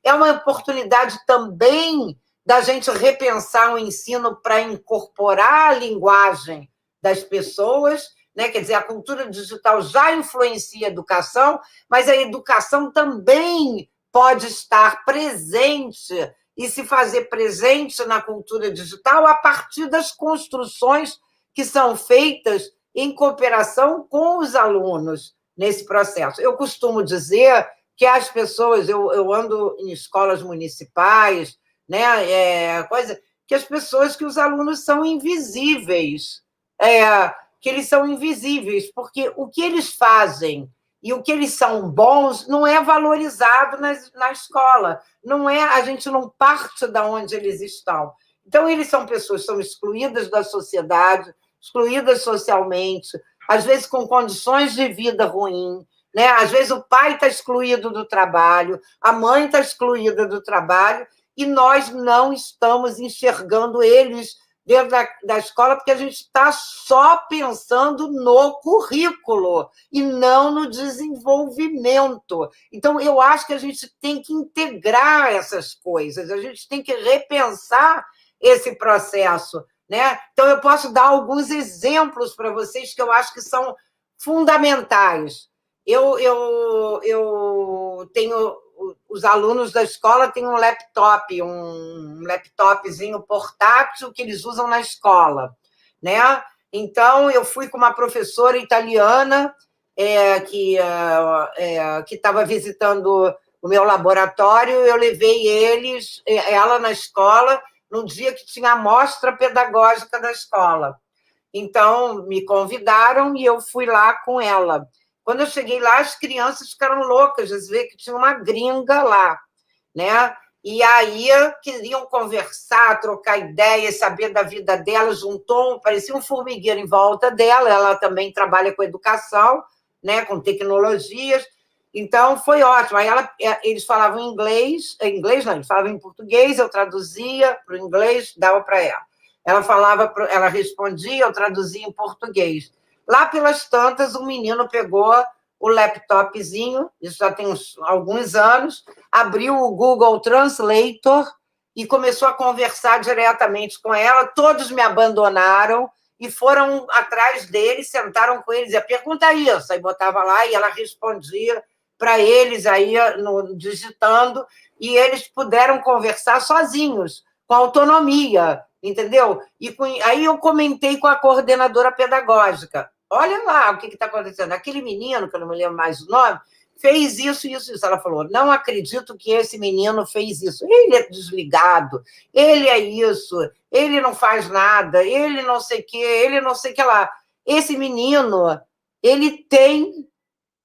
[SPEAKER 2] é uma oportunidade também da gente repensar o ensino para incorporar a linguagem das pessoas, né? Quer dizer, a cultura digital já influencia a educação, mas a educação também pode estar presente e se fazer presente na cultura digital a partir das construções que são feitas em cooperação com os alunos nesse processo. Eu costumo dizer que as pessoas, eu ando em escolas municipais, né, que as pessoas, que os alunos são invisíveis, que eles são invisíveis, porque o que eles fazem e o que eles são bons não é valorizado na escola, não é, a gente não parte de onde eles estão. Então, eles são pessoas que são excluídas da sociedade, excluídas socialmente, às vezes com condições de vida ruins, né? Às vezes o pai está excluído do trabalho, a mãe está excluída do trabalho, e nós não estamos enxergando eles dentro da escola, porque a gente está só pensando no currículo e não no desenvolvimento. Então, eu acho que a gente tem que integrar essas coisas, a gente tem que repensar esse processo, né? Então, eu posso dar alguns exemplos para vocês que eu acho que são fundamentais. Eu tenho... Os alunos da escola têm um laptopzinho portátil que eles usam na escola, né? Então, eu fui com uma professora italiana que estava visitando o meu laboratório, eu levei ela na escola, no dia que tinha a mostra pedagógica da escola. Então, me convidaram e eu fui lá com ela. Quando eu cheguei lá, as crianças ficaram loucas de ver que tinha uma gringa lá, né? E aí queriam conversar, trocar ideias, saber da vida dela, parecia um formigueiro em volta dela, ela também trabalha com educação, né? Com tecnologias, então foi ótimo. Aí eles falavam inglês não, eles falavam em português, eu traduzia para o inglês, dava para ela. Ela respondia, eu traduzia em português. Lá pelas tantas, o menino pegou o laptopzinho, isso já tem alguns anos, abriu o Google Translator e começou a conversar diretamente com ela. Todos me abandonaram e foram atrás dele, sentaram com eles, e pergunta isso, aí botava lá e ela respondia para eles, aí digitando, e eles puderam conversar sozinhos, com autonomia, entendeu? Aí eu comentei com a coordenadora pedagógica. Olha lá o que está acontecendo. Aquele menino, que eu não me lembro mais o nome, fez isso, isso, isso. Ela falou, não acredito que esse menino fez isso. Ele é desligado, ele é isso, ele não faz nada, ele não sei o quê, ele não sei o que lá. Esse menino, ele tem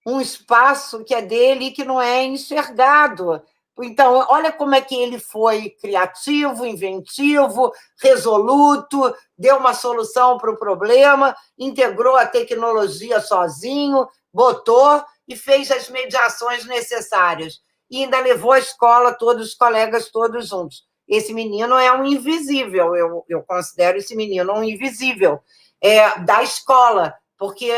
[SPEAKER 2] um espaço que é dele e que não é enxergado. Então, olha como é que ele foi criativo, inventivo, resoluto, deu uma solução para o problema, integrou a tecnologia sozinho, botou e fez as mediações necessárias. E ainda levou a escola, todos os colegas, todos juntos. Esse menino é um invisível, eu considero esse menino um invisível da escola, porque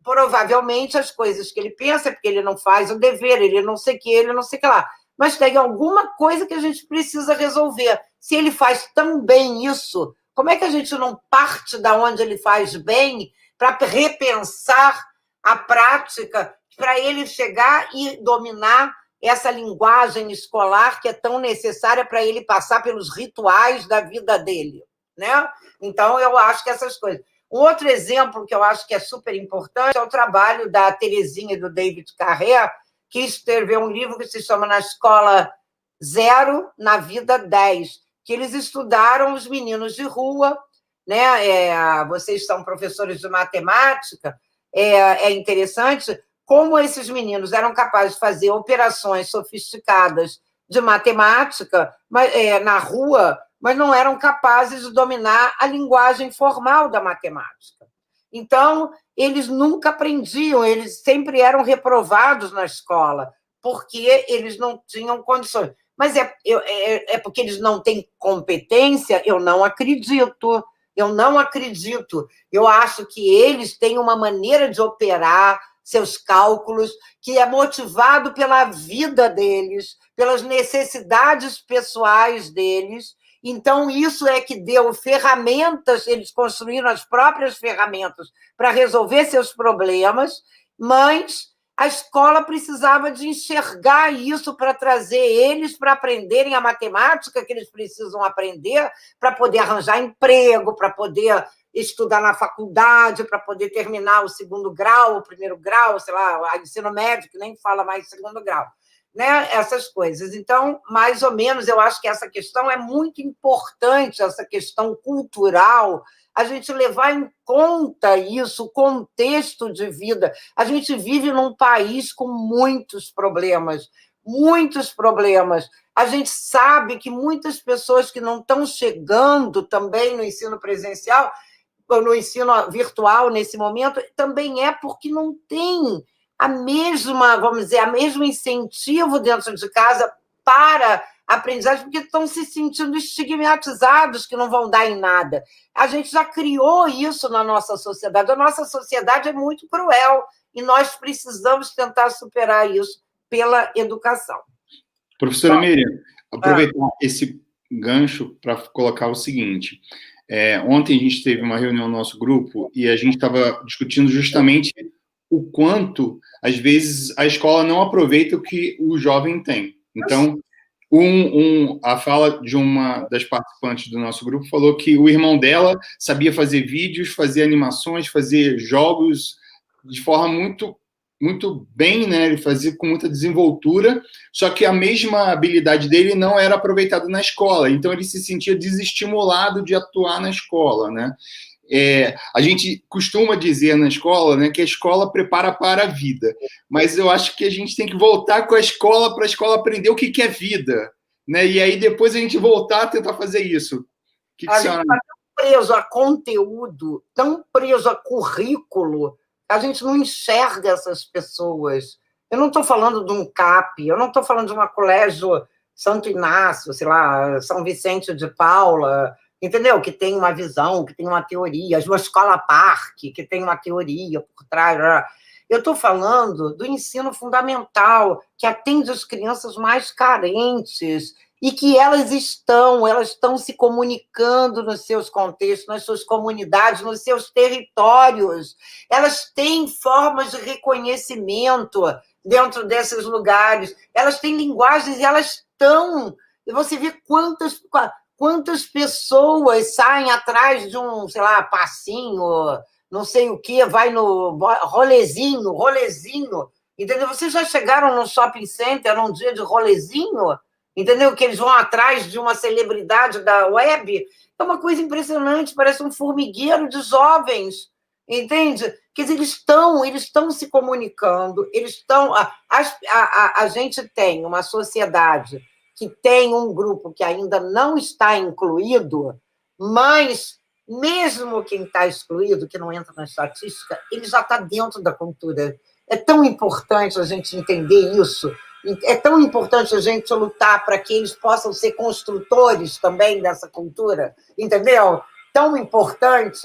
[SPEAKER 2] provavelmente as coisas que ele pensa, porque ele não faz o dever, ele não sei o que, ele não sei o que lá. Mas tem alguma coisa que a gente precisa resolver. Se ele faz tão bem isso, como é que a gente não parte da onde ele faz bem para repensar a prática, para ele chegar e dominar essa linguagem escolar que é tão necessária para ele passar pelos rituais da vida dele, né? Então, eu acho que essas coisas. Um outro exemplo que eu acho que é super importante é o trabalho da Terezinha e do David Carré, que escreveu um livro que se chama Na Escola 0, na Vida 10, que eles estudaram os meninos de rua, né? Vocês são professores de matemática, é interessante como esses meninos eram capazes de fazer operações sofisticadas de matemática na rua, mas não eram capazes de dominar a linguagem formal da matemática. Então, eles nunca aprendiam, eles sempre eram reprovados na escola, porque eles não tinham condições. Mas é porque eles não têm competência? Eu não acredito. Eu não acredito. Eu acho que eles têm uma maneira de operar seus cálculos que é motivado pela vida deles, pelas necessidades pessoais deles. Então, isso é que deu ferramentas, eles construíram as próprias ferramentas para resolver seus problemas, mas a escola precisava de enxergar isso para trazer eles para aprenderem a matemática que eles precisam aprender, para poder arranjar emprego, para poder estudar na faculdade, para poder terminar o segundo grau, o primeiro grau, sei lá, ensino médio, que nem fala mais segundo grau, né? Essas coisas. Então, mais ou menos, eu acho que essa questão é muito importante, essa questão cultural, a gente levar em conta isso, o contexto de vida. A gente vive num país com muitos problemas, muitos problemas. A gente sabe que muitas pessoas que não estão chegando também no ensino presencial, no ensino virtual nesse momento, também é porque não tem a mesma, vamos dizer, a mesmo incentivo dentro de casa para a aprendizagem, porque estão se sentindo estigmatizados, que não vão dar em nada. A gente já criou isso na nossa sociedade. A nossa sociedade é muito cruel e nós precisamos tentar superar isso pela educação.
[SPEAKER 1] Professora Miriam, aproveitar esse gancho para colocar o seguinte. Ontem a gente teve uma reunião no nosso grupo e a gente estava discutindo justamente o quanto, às vezes, a escola não aproveita o que o jovem tem. Então, a fala de uma das participantes do nosso grupo falou que o irmão dela sabia fazer vídeos, fazer animações, fazer jogos de forma muito bem, né? Ele fazia com muita desenvoltura, só que a mesma habilidade dele não era aproveitada na escola, então ele se sentia desestimulado de atuar na escola, né? A gente costuma dizer na escola, né, que a escola prepara para a vida, mas eu acho que a gente tem que voltar com a escola para a escola aprender o que é vida, né? E aí depois a gente voltar a tentar fazer isso.
[SPEAKER 2] A gente está tão preso a conteúdo, tão preso a currículo, a gente não enxerga essas pessoas. Eu não estou falando de um CAP, eu não estou falando de um colégio Santo Inácio, sei lá, São Vicente de Paula, entendeu? Que tem uma visão, que tem uma teoria, uma escola parque, que tem uma teoria por trás. Eu estou falando do ensino fundamental, que atende as crianças mais carentes, e que elas estão se comunicando nos seus contextos, nas suas comunidades, nos seus territórios. Elas têm formas de reconhecimento dentro desses lugares, elas têm linguagens e elas estão... Você vê quantas pessoas saem atrás de um, sei lá, passinho, não sei o que, vai no rolezinho, entendeu? Vocês já chegaram no shopping center num dia de rolezinho? Entendeu? Que eles vão atrás de uma celebridade da web. É uma coisa impressionante, parece um formigueiro de jovens, entende? Quer dizer, eles estão se comunicando, a gente tem uma sociedade que tem um grupo que ainda não está incluído, mas mesmo quem está excluído, que não entra na estatística, ele já está dentro da cultura. É tão importante a gente entender isso. É tão importante a gente lutar para que eles possam ser construtores também dessa cultura, entendeu? Tão importante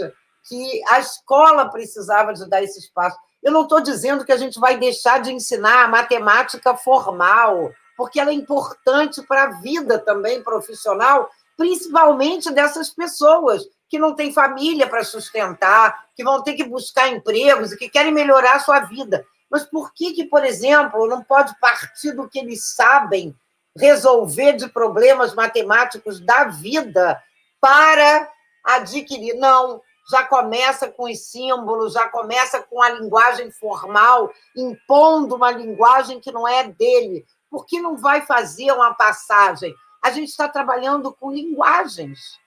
[SPEAKER 2] que a escola precisava de dar esse espaço. Eu não estou dizendo que a gente vai deixar de ensinar a matemática formal, porque ela é importante para a vida também profissional, principalmente dessas pessoas que não têm família para sustentar, que vão ter que buscar empregos e que querem melhorar a sua vida. Mas por que, por exemplo, não pode partir do que eles sabem resolver de problemas matemáticos da vida para adquirir? Não, já começa com os símbolos, já começa com a linguagem formal, impondo uma linguagem que não é dele. Por que não vai fazer uma passagem? A gente está trabalhando com linguagens.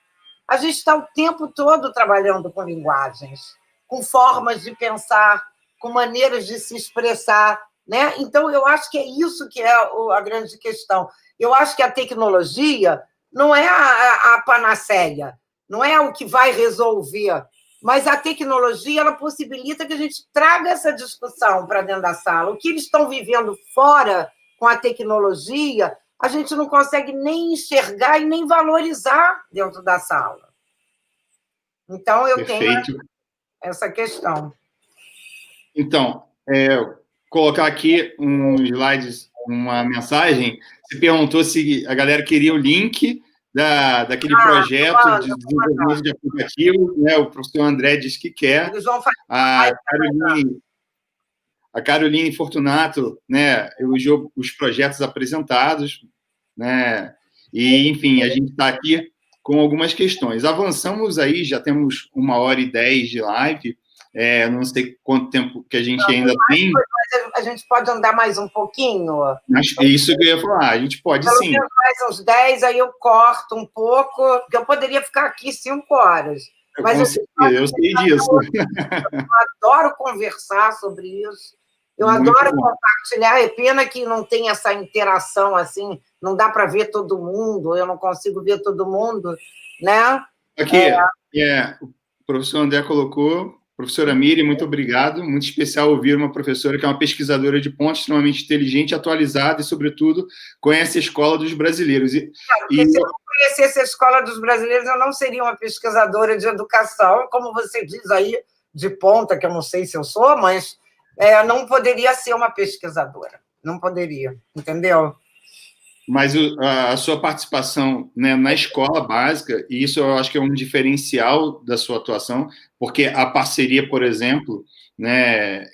[SPEAKER 2] A gente está o tempo todo trabalhando com linguagens, com formas de pensar, com maneiras de se expressar, né? Então, eu acho que é isso que é a grande questão. Eu acho que a tecnologia não é a panaceia, não é o que vai resolver, mas a tecnologia ela possibilita que a gente traga essa discussão para dentro da sala. O que eles estão vivendo fora com a tecnologia, a gente não consegue nem enxergar e nem valorizar dentro da sala. Então, eu
[SPEAKER 1] Perfeito.
[SPEAKER 2] tenho essa questão.
[SPEAKER 1] Então, colocar aqui um slides, uma mensagem. Você perguntou se a galera queria o link daquele projeto de desenvolvimento de aplicativo, né? O professor André disse que quer.
[SPEAKER 2] Eles vão fazer
[SPEAKER 1] a Caroline Fortunato, né, elogiou os projetos apresentados, né? E, enfim, a gente está aqui com algumas questões. Avançamos aí, já temos 1h10 de live. Não sei quanto tempo que a gente ainda tem.
[SPEAKER 2] A gente pode andar mais um pouquinho?
[SPEAKER 1] Mas é isso que eu ia falar, a gente pode
[SPEAKER 2] pelo
[SPEAKER 1] sim.
[SPEAKER 2] Menos mais uns 10, aí eu corto um pouco, porque eu poderia ficar aqui 5 horas. Mas
[SPEAKER 1] eu sei disso.
[SPEAKER 2] Eu adoro conversar sobre isso. Eu adoro compartilhar. É pena que não tem essa interação assim, não dá para ver todo mundo, eu não consigo ver todo mundo, né?
[SPEAKER 1] Aqui, o professor André colocou. Professora Miri, muito obrigado. Muito especial ouvir uma professora que é uma pesquisadora de ponto, extremamente inteligente, atualizada e, sobretudo, conhece a escola dos brasileiros.
[SPEAKER 2] Se eu não conhecesse a escola dos brasileiros, eu não seria uma pesquisadora de educação, como você diz aí, de ponta, que eu não sei se eu sou, mas não poderia ser uma pesquisadora. Não poderia, entendeu?
[SPEAKER 1] Mas a sua participação, né, na escola básica, e isso eu acho que é um diferencial da sua atuação, porque a parceria, por exemplo, né,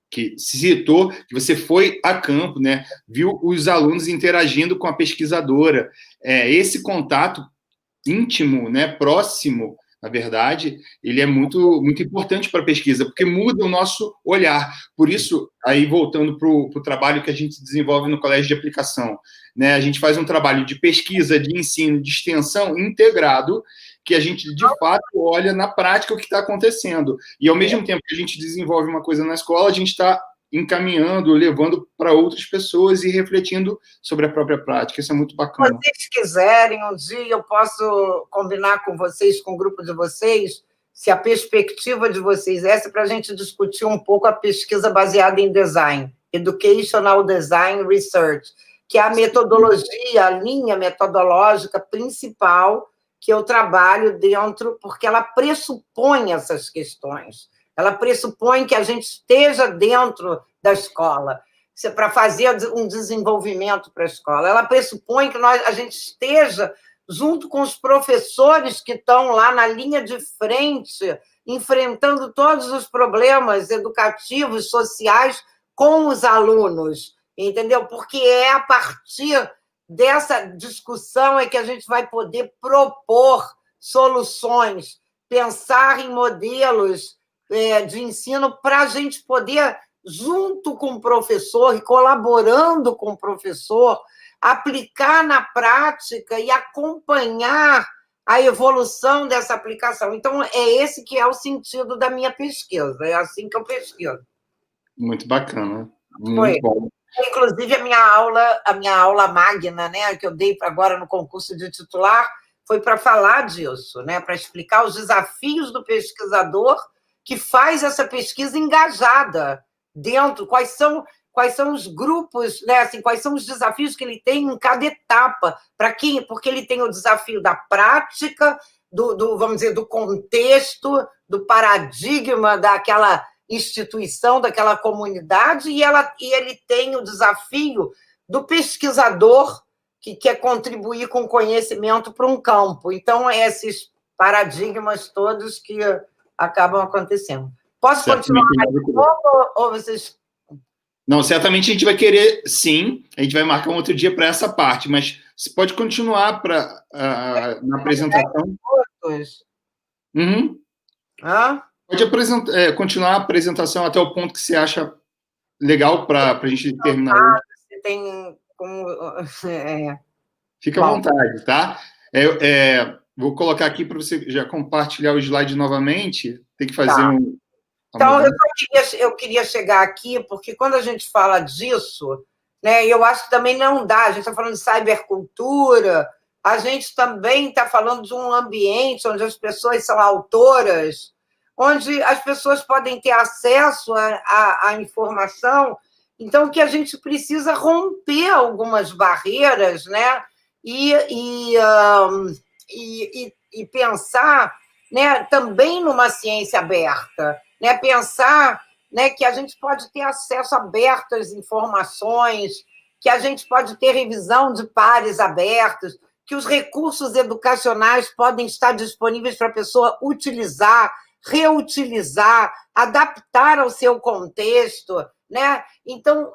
[SPEAKER 1] que citou, que você foi a campo, né, viu os alunos interagindo com a pesquisadora. Esse contato íntimo, né, próximo, na verdade, ele é muito, muito importante para a pesquisa, porque muda o nosso olhar. Por isso, aí voltando para o trabalho que a gente desenvolve no Colégio de Aplicação, né, a gente faz um trabalho de pesquisa, de ensino, de extensão integrado, que a gente, de fato, olha na prática o que está acontecendo. E, ao mesmo tempo que a gente desenvolve uma coisa na escola, a gente está encaminhando, levando para outras pessoas e refletindo sobre a própria prática. Isso é muito bacana.
[SPEAKER 2] Se vocês quiserem, um dia eu posso combinar com vocês, com o grupo de vocês, se a perspectiva de vocês é essa, para a gente discutir um pouco a pesquisa baseada em design, Educational Design Research, que é a metodologia, a linha metodológica principal que eu trabalho dentro, porque ela pressupõe essas questões. Ela pressupõe que a gente esteja dentro da escola, para fazer um desenvolvimento para a escola. Ela pressupõe que a gente esteja junto com os professores que estão lá na linha de frente, enfrentando todos os problemas educativos, sociais, com os alunos, entendeu? Porque é a partir dessa discussão que a gente vai poder propor soluções, pensar em modelos de ensino para a gente poder, junto com o professor e colaborando com o professor, aplicar na prática e acompanhar a evolução dessa aplicação. Então, é esse que é o sentido da minha pesquisa, é assim que eu pesquiso.
[SPEAKER 1] Muito bacana, muito bom.
[SPEAKER 2] Inclusive, a minha aula magna, né, que eu dei agora no concurso de titular, foi para falar disso, né, para explicar os desafios do pesquisador que faz essa pesquisa engajada dentro, quais são os grupos, né, assim, quais são os desafios que ele tem em cada etapa, porque ele tem o desafio da prática, vamos dizer, do contexto, do paradigma daquela instituição, daquela comunidade, e ele tem o desafio do pesquisador que quer contribuir com conhecimento para um campo. Então, esses paradigmas todos que acabam acontecendo. Posso continuar ou vocês...
[SPEAKER 1] Não, certamente a gente vai querer, sim. A gente vai marcar um outro dia para essa parte, mas você pode continuar na apresentação. Uhum. Pode continuar a apresentação até o ponto que você acha legal para a gente terminar hoje.
[SPEAKER 2] Você tem como...
[SPEAKER 1] Fica à vontade, tá? Vou colocar aqui para você já compartilhar o slide novamente. Tem que fazer
[SPEAKER 2] Então, eu queria chegar aqui, porque quando a gente fala disso, né, eu acho que também não dá, a gente está falando de cybercultura, a gente também está falando de um ambiente onde as pessoas são autoras, onde as pessoas podem ter acesso à informação, então que a gente precisa romper algumas barreiras, né, e pensar, né, também numa ciência aberta, né, pensar, né, que a gente pode ter acesso aberto às informações, que a gente pode ter revisão de pares abertos, que os recursos educacionais podem estar disponíveis para a pessoa utilizar, reutilizar, adaptar ao seu contexto, né? Então,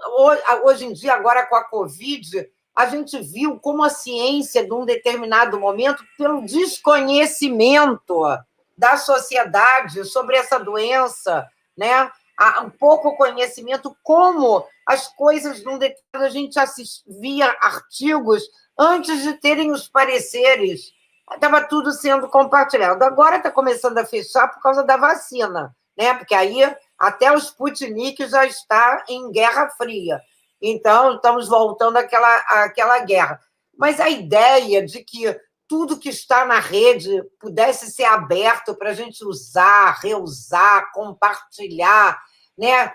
[SPEAKER 2] hoje em dia, agora com a Covid, a gente viu como a ciência, de um determinado momento, pelo desconhecimento da sociedade sobre essa doença, né? Há um pouco conhecimento, como as coisas, a gente via artigos antes de terem os pareceres, estava tudo sendo compartilhado. Agora está começando a fechar por causa da vacina, né? Porque aí até o Sputnik já está em Guerra Fria. Então, estamos voltando àquela guerra. Mas a ideia de que tudo que está na rede pudesse ser aberto para a gente usar, reusar, compartilhar, né?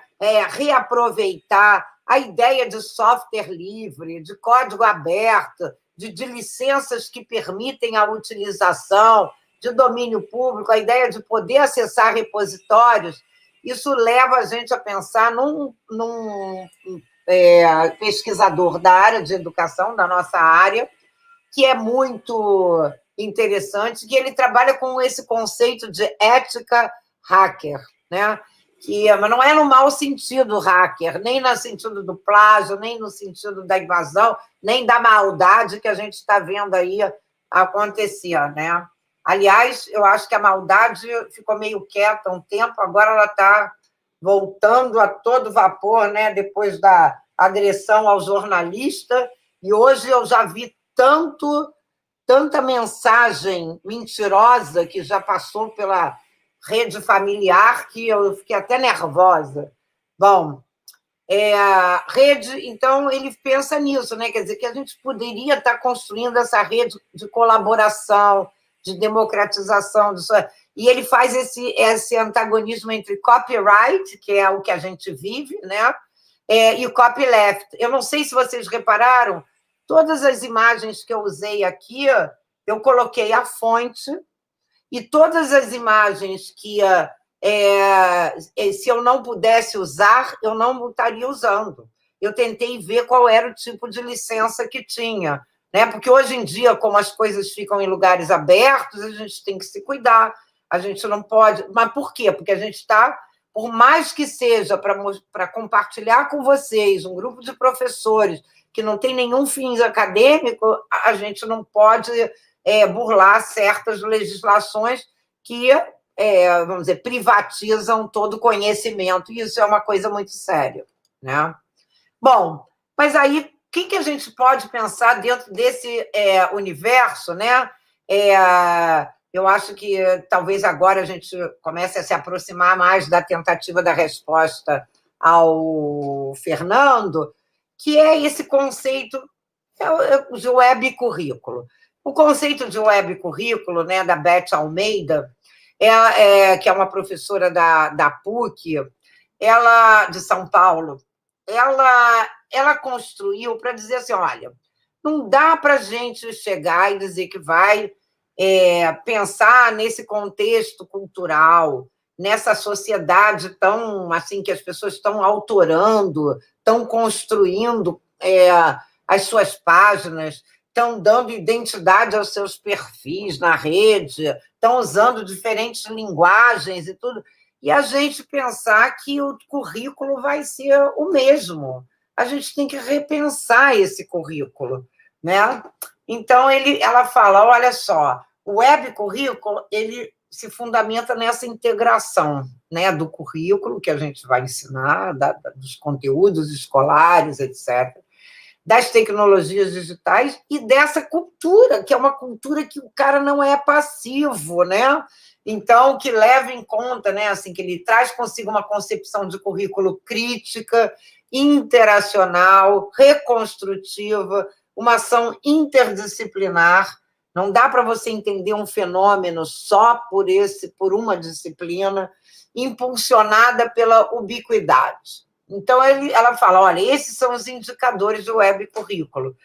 [SPEAKER 2] Reaproveitar, a ideia de software livre, de código aberto, de licenças que permitem a utilização, de domínio público, a ideia de poder acessar repositórios, isso leva a gente a pensar num pesquisador da área de educação, da nossa área, que é muito interessante, que ele trabalha com esse conceito de ética hacker, né? Mas não é no mau sentido hacker, nem no sentido do plágio, nem no sentido da invasão, nem da maldade que a gente está vendo aí acontecer, né? Aliás, eu acho que a maldade ficou meio quieta um tempo, agora ela está voltando a todo vapor, né? Depois da agressão ao jornalista, e hoje eu já vi tanta mensagem mentirosa que já passou pela rede familiar que eu fiquei até nervosa. Bom, a rede, então, ele pensa nisso, né? Quer dizer, que a gente poderia estar construindo essa rede de colaboração, de democratização, e ele faz esse antagonismo entre copyright, que é o que a gente vive, né? E copyleft. Eu não sei se vocês repararam, todas as imagens que eu usei aqui, eu coloquei a fonte, e todas as imagens que, se eu não pudesse usar, eu não estaria usando. Eu tentei ver qual era o tipo de licença que tinha, né? Porque hoje em dia, como as coisas ficam em lugares abertos, a gente tem que se cuidar, a gente não pode... Mas por quê? Porque a gente está, por mais que seja para compartilhar com vocês, um grupo de professores que não tem nenhum fim acadêmico, a gente não pode burlar certas legislações que, vamos dizer, privatizam todo o conhecimento, e isso é uma coisa muito séria, né? Bom, mas aí, o que a gente pode pensar dentro desse universo, né? Eu acho que talvez agora a gente comece a se aproximar mais da tentativa da resposta ao Fernando, que é esse conceito de web currículo. O conceito de web currículo, né, da Beth Almeida, que é uma professora da PUC, de São Paulo, ela construiu para dizer assim, olha, não dá para a gente chegar e dizer que vai pensar nesse contexto cultural, nessa sociedade tão assim que as pessoas estão autorando, estão construindo as suas páginas, estão dando identidade aos seus perfis na rede, estão usando diferentes linguagens e tudo, e a gente pensar que o currículo vai ser o mesmo. A gente tem que repensar esse currículo, né? Então, ela fala, olha só, o web currículo, ele se fundamenta nessa integração, né, do currículo que a gente vai ensinar, dos conteúdos escolares, etc., das tecnologias digitais e dessa cultura, que é uma cultura que o cara não é passivo, né? Então, que leva em conta, né, assim, que ele traz consigo uma concepção de currículo crítica, interacional, reconstrutiva, uma ação interdisciplinar. Não dá para você entender um fenômeno só por uma disciplina, impulsionada pela ubiquidade. Então, ela fala, olha, esses são os indicadores do web currículo.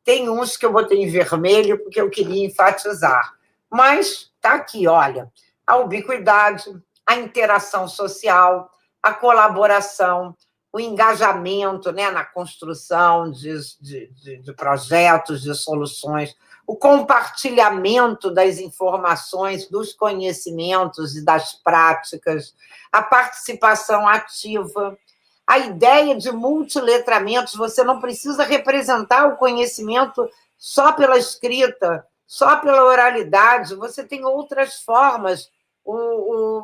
[SPEAKER 2] Tem uns que eu botei em vermelho porque eu queria enfatizar. Mas está aqui, olha, a ubiquidade, a interação social, a colaboração, o engajamento, né, na construção de projetos, de soluções, o compartilhamento das informações, dos conhecimentos e das práticas, a participação ativa, a ideia de multiletramentos. Você não precisa representar o conhecimento só pela escrita, só pela oralidade, você tem outras formas.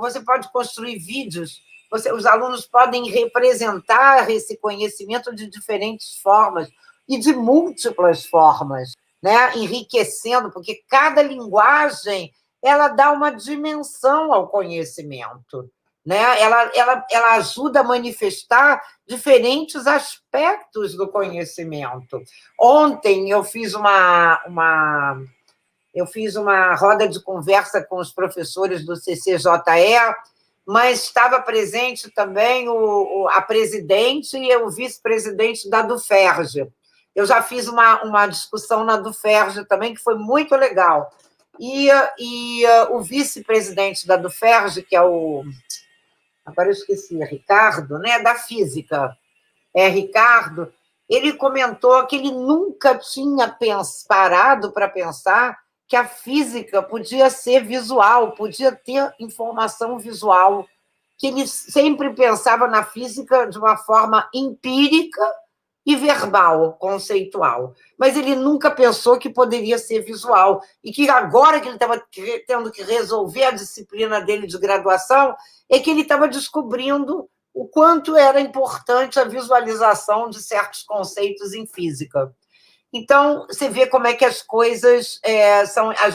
[SPEAKER 2] Você pode construir vídeos, os alunos podem representar esse conhecimento de diferentes formas e de múltiplas formas, né? Enriquecendo, porque cada linguagem ela dá uma dimensão ao conhecimento, né? Ela ajuda a manifestar diferentes aspectos do conhecimento. Ontem eu fiz uma roda de conversa com os professores do CCJE, mas estava presente também a presidente e o vice-presidente da Duferj. Eu já fiz uma discussão na Duferj também, que foi muito legal. E o vice-presidente da Duferj, que é agora eu esqueci, Ricardo, né, da física, Ricardo, ele comentou que ele nunca tinha parado para pensar que a física podia ser visual, podia ter informação visual, que ele sempre pensava na física de uma forma empírica e verbal, conceitual. Mas ele nunca pensou que poderia ser visual. E que agora que ele estava tendo que resolver a disciplina dele de graduação, é que ele estava descobrindo o quanto era importante a visualização de certos conceitos em física. Então, você vê como é que as coisas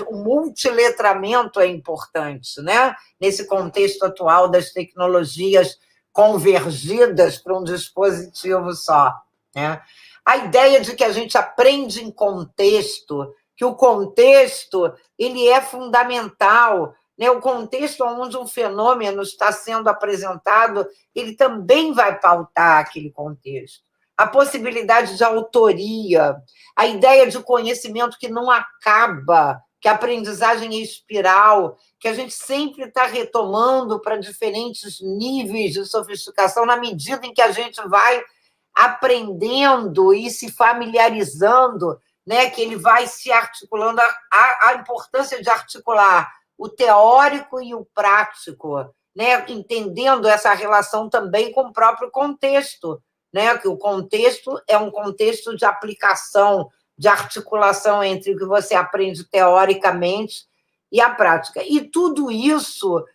[SPEAKER 2] o multiletramento é importante, né? Nesse contexto atual das tecnologias convergidas para um dispositivo só, né? A ideia de que a gente aprende em contexto, que o contexto ele é fundamental, né? O contexto onde um fenômeno está sendo apresentado, ele também vai pautar aquele contexto. A possibilidade de autoria, a ideia de conhecimento que não acaba, que a aprendizagem é espiral, que a gente sempre está retomando para diferentes níveis de sofisticação na medida em que a gente vai aprendendo e se familiarizando, né, que ele vai se articulando, a importância de articular o teórico e o prático, né, entendendo essa relação também com o próprio contexto, né, que o contexto é um contexto de aplicação, de articulação entre o que você aprende teoricamente e a prática. E tudo isso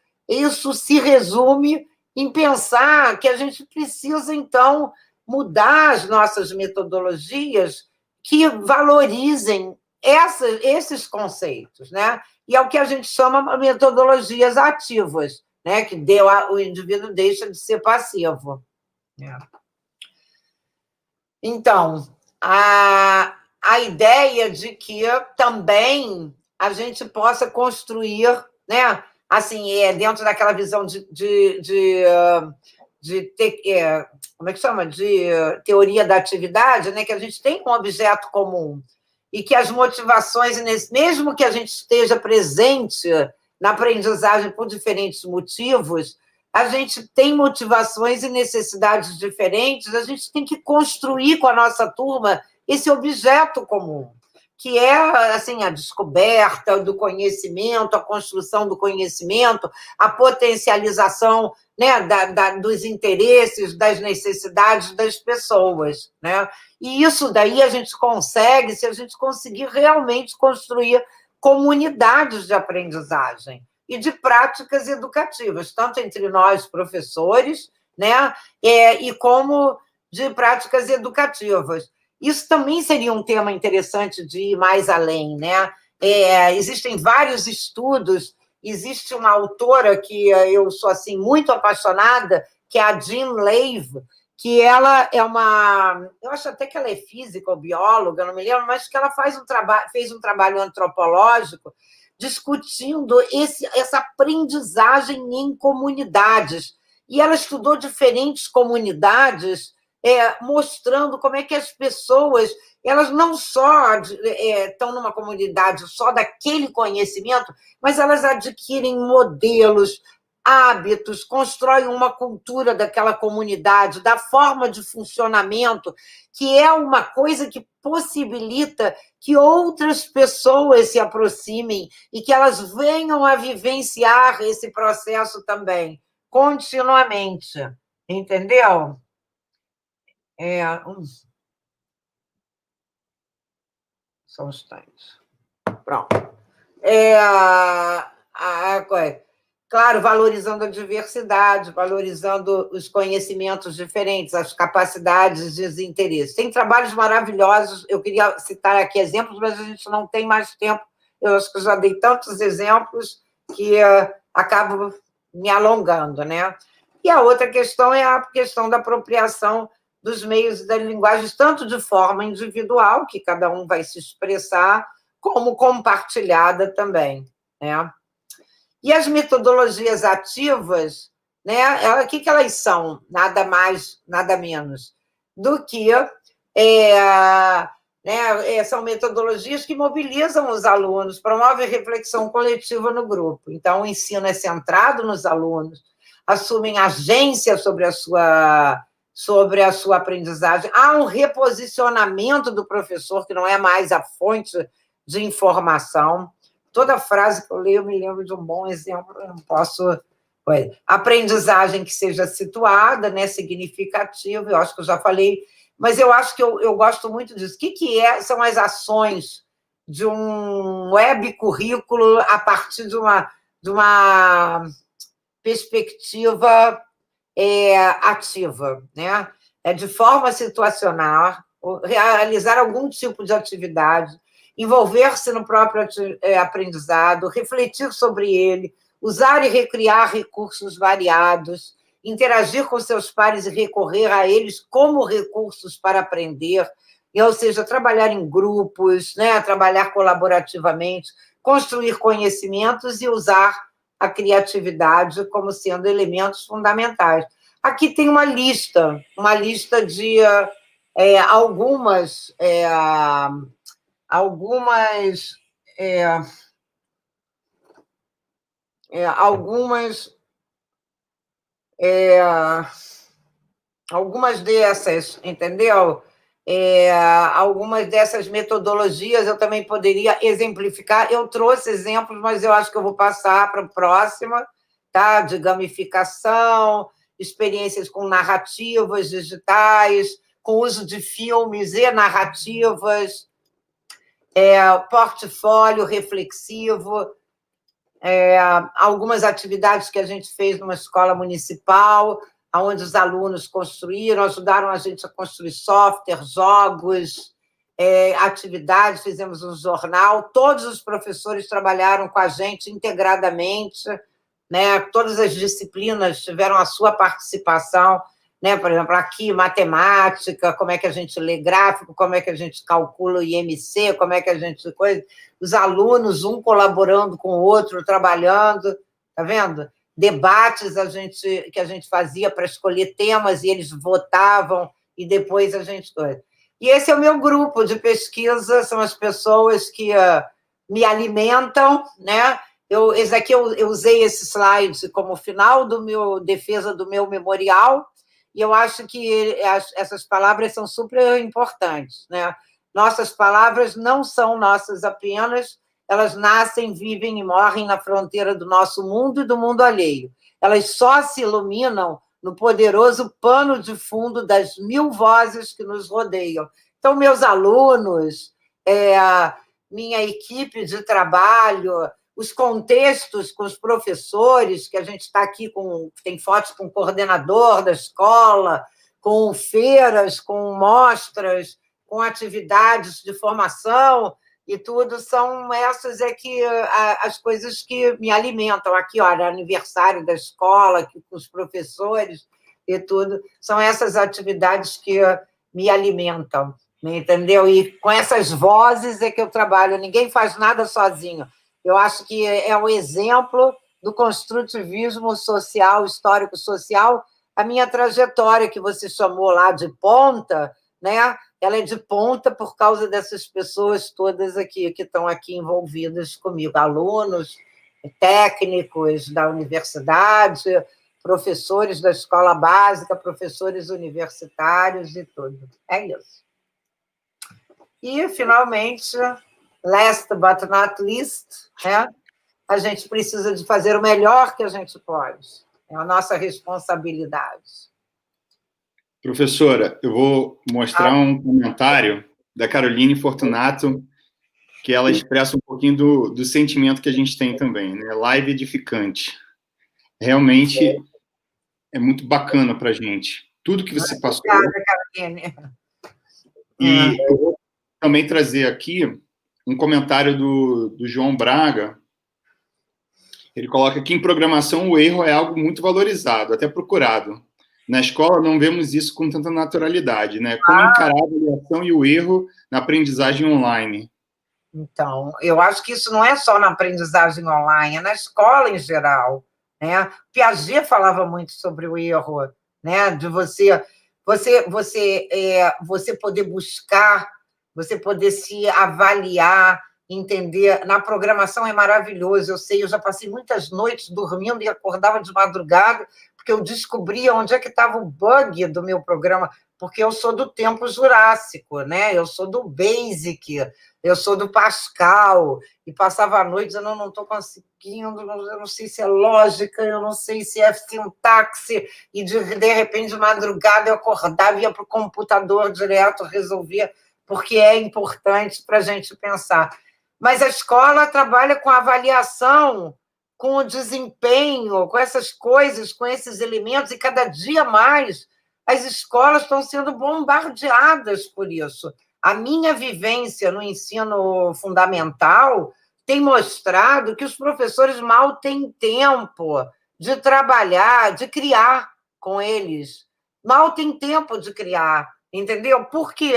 [SPEAKER 2] se resume em pensar que a gente precisa, então, mudar as nossas metodologias que valorizem esses conceitos, né? E é o que a gente chama de metodologias ativas, né? Que o indivíduo deixa de ser passivo. Então, a ideia de que também a gente possa construir, né? Assim, dentro daquela visão como é que chama? De teoria da atividade, né? Que a gente tem um objeto comum e que as motivações, mesmo que a gente esteja presente na aprendizagem por diferentes motivos, a gente tem motivações e necessidades diferentes, a gente tem que construir com a nossa turma esse objeto comum, que é assim, a descoberta do conhecimento, a construção do conhecimento, a potencialização, né, dos interesses, das necessidades das pessoas, né? E isso daí a gente consegue se a gente conseguir realmente construir comunidades de aprendizagem e de práticas educativas, tanto entre nós, professores, né, e como de práticas educativas. Isso também seria um tema interessante de ir mais além, né? Existem vários estudos, existe uma autora que eu sou assim muito apaixonada, que é a Jean Lave, que ela é eu acho até que ela é física ou bióloga, não me lembro, mas que ela fez um trabalho antropológico discutindo essa aprendizagem em comunidades. E ela estudou diferentes comunidades, mostrando como é que as pessoas, elas não só estão numa comunidade só daquele conhecimento, mas elas adquirem modelos, hábitos, constroem uma cultura daquela comunidade, da forma de funcionamento, que é uma coisa que possibilita que outras pessoas se aproximem e que elas venham a vivenciar esse processo também, continuamente. Entendeu? Só um instante. Pronto. Claro, valorizando a diversidade, valorizando os conhecimentos diferentes, as capacidades e os interesses. Tem trabalhos maravilhosos, eu queria citar aqui exemplos, mas a gente não tem mais tempo. Eu acho que eu já dei tantos exemplos que acabo me alongando, né? E a outra questão é a questão da apropriação dos meios e das linguagens, tanto de forma individual, que cada um vai se expressar, como compartilhada também, né? E as metodologias ativas, né? O que elas são? Nada mais, nada menos do que são metodologias que mobilizam os alunos, promovem reflexão coletiva no grupo. Então, o ensino é centrado nos alunos, assumem agência sobre a sua aprendizagem. Há um reposicionamento do professor, que não é mais a fonte de informação. Toda frase que eu leio, eu me lembro de um bom exemplo, eu não posso... Aprendizagem que seja situada, né, significativa, eu acho que eu já falei, mas eu acho que eu gosto muito disso. O que são as ações de um web currículo a partir de uma perspectiva ativa, né? De forma situacional, realizar algum tipo de atividade, envolver-se no próprio aprendizado, refletir sobre ele, usar e recriar recursos variados, interagir com seus pares e recorrer a eles como recursos para aprender, ou seja, trabalhar em grupos, né? Trabalhar colaborativamente, construir conhecimentos e usar a criatividade como sendo elementos fundamentais. Aqui tem uma lista de algumas dessas, entendeu? Algumas dessas metodologias eu também poderia exemplificar. Eu trouxe exemplos, mas eu acho que eu vou passar para a próxima, tá? De gamificação, experiências com narrativas digitais, com uso de filmes e narrativas, portfólio reflexivo, algumas atividades que a gente fez numa escola municipal, onde os alunos construíram, ajudaram a gente a construir software, jogos, atividades, fizemos um jornal, todos os professores trabalharam com a gente integradamente, né? Todas as disciplinas tiveram a sua participação, né? Por exemplo, aqui, matemática, como é que a gente lê gráfico, como é que a gente calcula o IMC, como é que a gente... Os alunos, um colaborando com o outro, trabalhando, tá vendo? Debates que a gente fazia para escolher temas e eles votavam e depois a gente... E esse é o meu grupo de pesquisa, são as pessoas que me alimentam, né? Eu usei esse slide como final defesa do meu memorial, e eu acho que essas palavras são super importantes, né? Nossas palavras não são nossas apenas, elas nascem, vivem e morrem na fronteira do nosso mundo e do mundo alheio. Elas só se iluminam no poderoso pano de fundo das 1000 vozes que nos rodeiam. Então, meus alunos, minha equipe de trabalho, os contextos com os professores, que a gente está aqui tem fotos com o coordenador da escola, com feiras, com mostras, com atividades de formação e tudo, são essas as coisas que me alimentam. Aqui, olha, aniversário da escola, aqui com os professores e tudo, são essas atividades que me alimentam, entendeu? E com essas vozes é que eu trabalho, ninguém faz nada sozinho. Eu acho que é um exemplo do construtivismo social, histórico-social, a minha trajetória, que você chamou lá de ponta, né? Ela é de ponta por causa dessas pessoas todas aqui, que estão aqui envolvidas comigo, alunos, técnicos da universidade, professores da escola básica, professores universitários e tudo. É isso. E, finalmente, last but not least, né? A gente precisa de fazer o melhor que a gente pode. É a nossa responsabilidade.
[SPEAKER 1] Professora, eu vou mostrar um comentário da Caroline Fortunato, que ela expressa um pouquinho do sentimento que a gente tem também, né? Live edificante. Realmente é muito bacana para a gente. Tudo que você passou.
[SPEAKER 2] Obrigada, Caroline.
[SPEAKER 1] E eu vou também trazer aqui um comentário do João Braga. Ele coloca que em programação o erro é algo muito valorizado, até procurado. Na escola não vemos isso com tanta naturalidade, né? Como encarar a avaliação e o erro na aprendizagem online?
[SPEAKER 2] Então, eu acho que isso não é só na aprendizagem online, é na escola em geral, né? Piaget falava muito sobre o erro, né? De você poder buscar, você poder se avaliar, entender. Na programação é maravilhoso, eu sei, eu já passei muitas noites dormindo e acordava de madrugada, porque eu descobria onde é que estava o bug do meu programa, porque eu sou do tempo jurássico, né? Eu sou do Basic, eu sou do Pascal, e passava a noite, eu não estou conseguindo, eu não sei se é lógica, eu não sei se é sintaxe, e de repente, de madrugada, eu acordava, ia para o computador direto, resolvia, porque é importante para a gente pensar. Mas a escola trabalha com avaliação, com o desempenho, com essas coisas, com esses elementos, e cada dia mais as escolas estão sendo bombardeadas por isso. A minha vivência no ensino fundamental tem mostrado que os professores mal têm tempo de trabalhar, de criar com eles. Mal têm tempo de criar, entendeu? Por quê?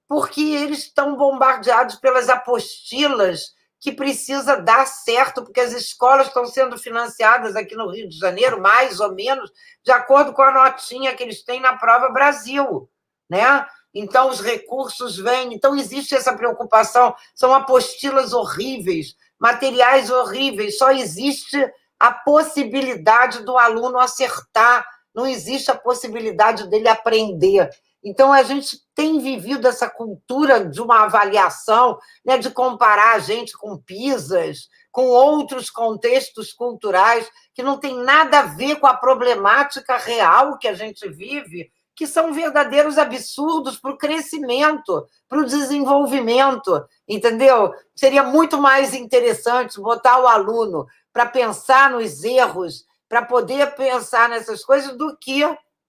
[SPEAKER 2] Porque eles estão bombardeados pelas apostilas que precisa dar certo, porque as escolas estão sendo financiadas aqui no Rio de Janeiro, mais ou menos, de acordo com a notinha que eles têm na Prova Brasil, né? Então, os recursos vêm, então existe essa preocupação, são apostilas horríveis, materiais horríveis, só existe a possibilidade do aluno acertar, não existe a possibilidade dele aprender. Então, a gente tem vivido essa cultura de uma avaliação, né, de comparar a gente com PISAs, com outros contextos culturais que não tem nada a ver com a problemática real que a gente vive, que são verdadeiros absurdos para o crescimento, para o desenvolvimento, entendeu? Seria muito mais interessante botar o aluno para pensar nos erros, para poder pensar nessas coisas, do que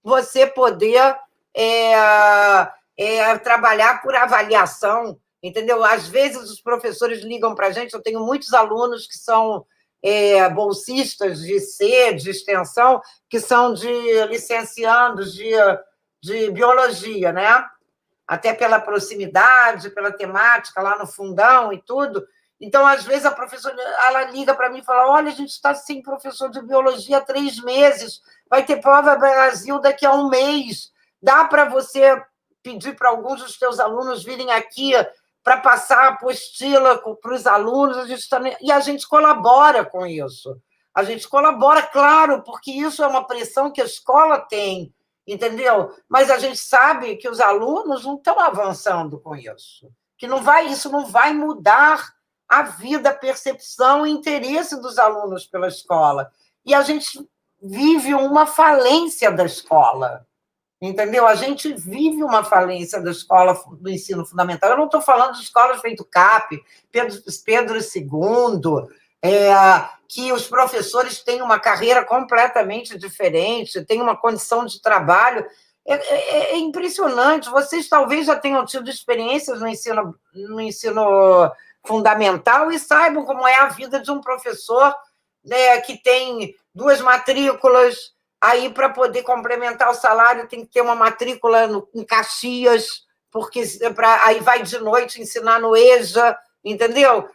[SPEAKER 2] você poder trabalhar por avaliação, entendeu? Às vezes os professores ligam para a gente, eu tenho muitos alunos que são bolsistas de C, de extensão, que são de licenciandos de biologia, né? Até pela proximidade, pela temática lá no fundão e tudo. Então, às vezes, a professora ela liga para mim e fala: olha, a gente está sem professor de biologia há 3 meses, vai ter Prova Brasil daqui a 1 mês. Dá para você pedir para alguns dos teus alunos virem aqui para passar a apostila para os alunos? E a gente colabora com isso. A gente colabora, claro, porque isso é uma pressão que a escola tem, entendeu? Mas a gente sabe que os alunos não estão avançando com isso. que isso não vai mudar a vida, a percepção e interesse dos alunos pela escola. E a gente vive uma falência da escola, entendeu? A gente vive uma falência da escola, do ensino fundamental. Eu não estou falando de escolas feito CAP, Pedro II, que os professores têm uma carreira completamente diferente, têm uma condição de trabalho. É impressionante. Vocês talvez já tenham tido experiências no ensino fundamental e saibam como é a vida de um professor, né, que tem 2 matrículas, aí para poder complementar o salário tem que ter uma matrícula em Caxias, porque aí vai de noite ensinar no EJA, entendeu?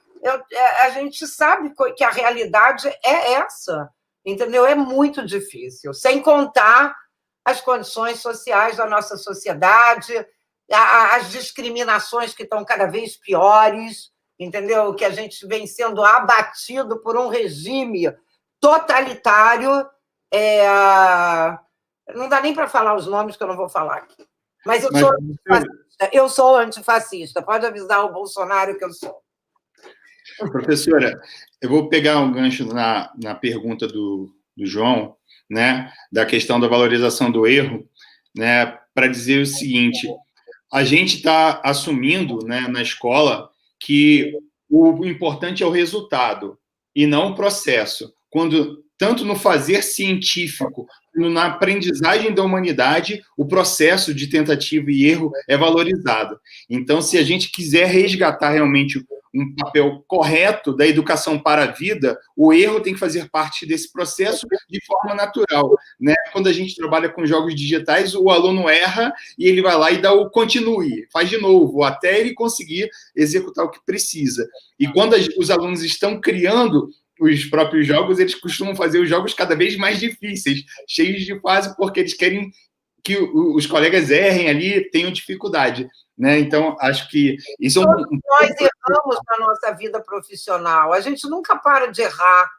[SPEAKER 2] A gente sabe que a realidade é essa, entendeu? É muito difícil, sem contar as condições sociais da nossa sociedade, as discriminações que estão cada vez piores, entendeu? Que a gente vem sendo abatido por um regime totalitário. Não dá nem para falar os nomes, que eu não vou falar aqui. Mas sou antifascista. Eu sou antifascista. Pode avisar o Bolsonaro que eu sou.
[SPEAKER 1] Professora, eu vou pegar um gancho na pergunta do João, né, da questão da valorização do erro, né, para dizer o seguinte: a gente está assumindo, né, na escola que o importante é o resultado e não o processo. Quando tanto no fazer científico, como na aprendizagem da humanidade, o processo de tentativa e erro é valorizado. Então, se a gente quiser resgatar realmente um papel correto da educação para a vida, o erro tem que fazer parte desse processo de forma natural, né? Quando a gente trabalha com jogos digitais, o aluno erra e ele vai lá e dá o continue, faz de novo, até ele conseguir executar o que precisa. E quando os alunos estão criando os próprios jogos, eles costumam fazer os jogos cada vez mais difíceis, cheios de fase, porque eles querem que os colegas errem ali, tenham dificuldade, né? Então, acho que isso
[SPEAKER 2] Todos nós erramos na nossa vida profissional, a gente nunca para de errar,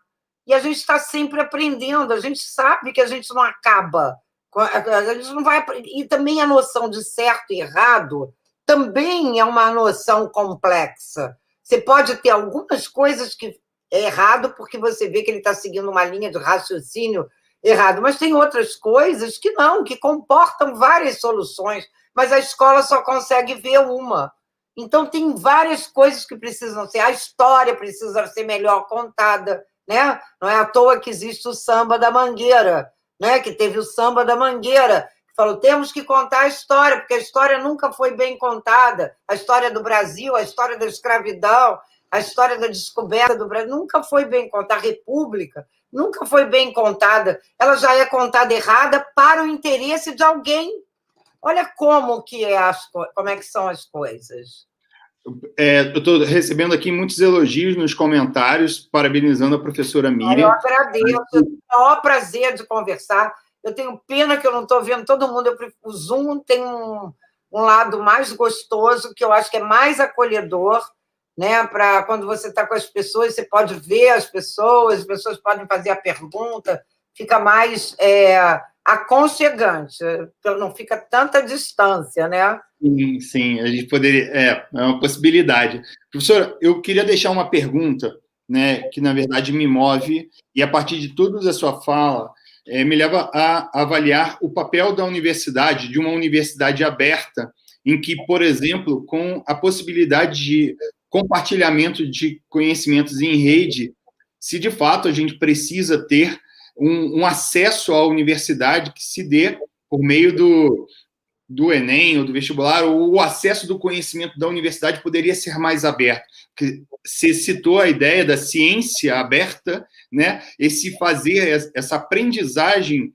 [SPEAKER 2] e a gente está sempre aprendendo, a gente sabe que a gente não acaba, a gente não vai... E também a noção de certo e errado também é uma noção complexa. Você pode ter algumas coisas que é errado porque você vê que ele está seguindo uma linha de raciocínio errado, mas tem outras coisas que não, que comportam várias soluções, mas a escola só consegue ver uma. Então, tem várias coisas que precisam ser. A história precisa ser melhor contada, né? Não é à toa que existe o samba da Mangueira, né? Que teve o samba da Mangueira, que falou, temos que contar a história, porque a história nunca foi bem contada. A história do Brasil, a história da escravidão, a história da descoberta do Brasil nunca foi bem contada. A República nunca foi bem contada. Ela já é contada errada para o interesse de alguém. Olha como é que são as coisas.
[SPEAKER 1] Eu estou recebendo aqui muitos elogios nos comentários, parabenizando a professora Miriam.
[SPEAKER 2] Eu agradeço, eu tenho o maior prazer de conversar. Eu tenho pena que eu não estou vendo todo mundo. O Zoom tem um lado mais gostoso, que eu acho que é mais acolhedor, né? Para quando você está com as pessoas, você pode ver as pessoas podem fazer a pergunta, fica mais aconchegante, não fica tanta distância, né?
[SPEAKER 1] Sim, a gente poderia... É uma possibilidade. Professora, eu queria deixar uma pergunta, né, que, na verdade, me move, e, a partir de tudo da sua fala, me leva a avaliar o papel da universidade, de uma universidade aberta, em que, por exemplo, com a possibilidade de compartilhamento de conhecimentos em rede, se de fato a gente precisa ter um acesso à universidade que se dê por meio do Enem ou do vestibular, ou o acesso do conhecimento da universidade poderia ser mais aberto. Você citou a ideia da ciência aberta, né? Esse fazer essa aprendizagem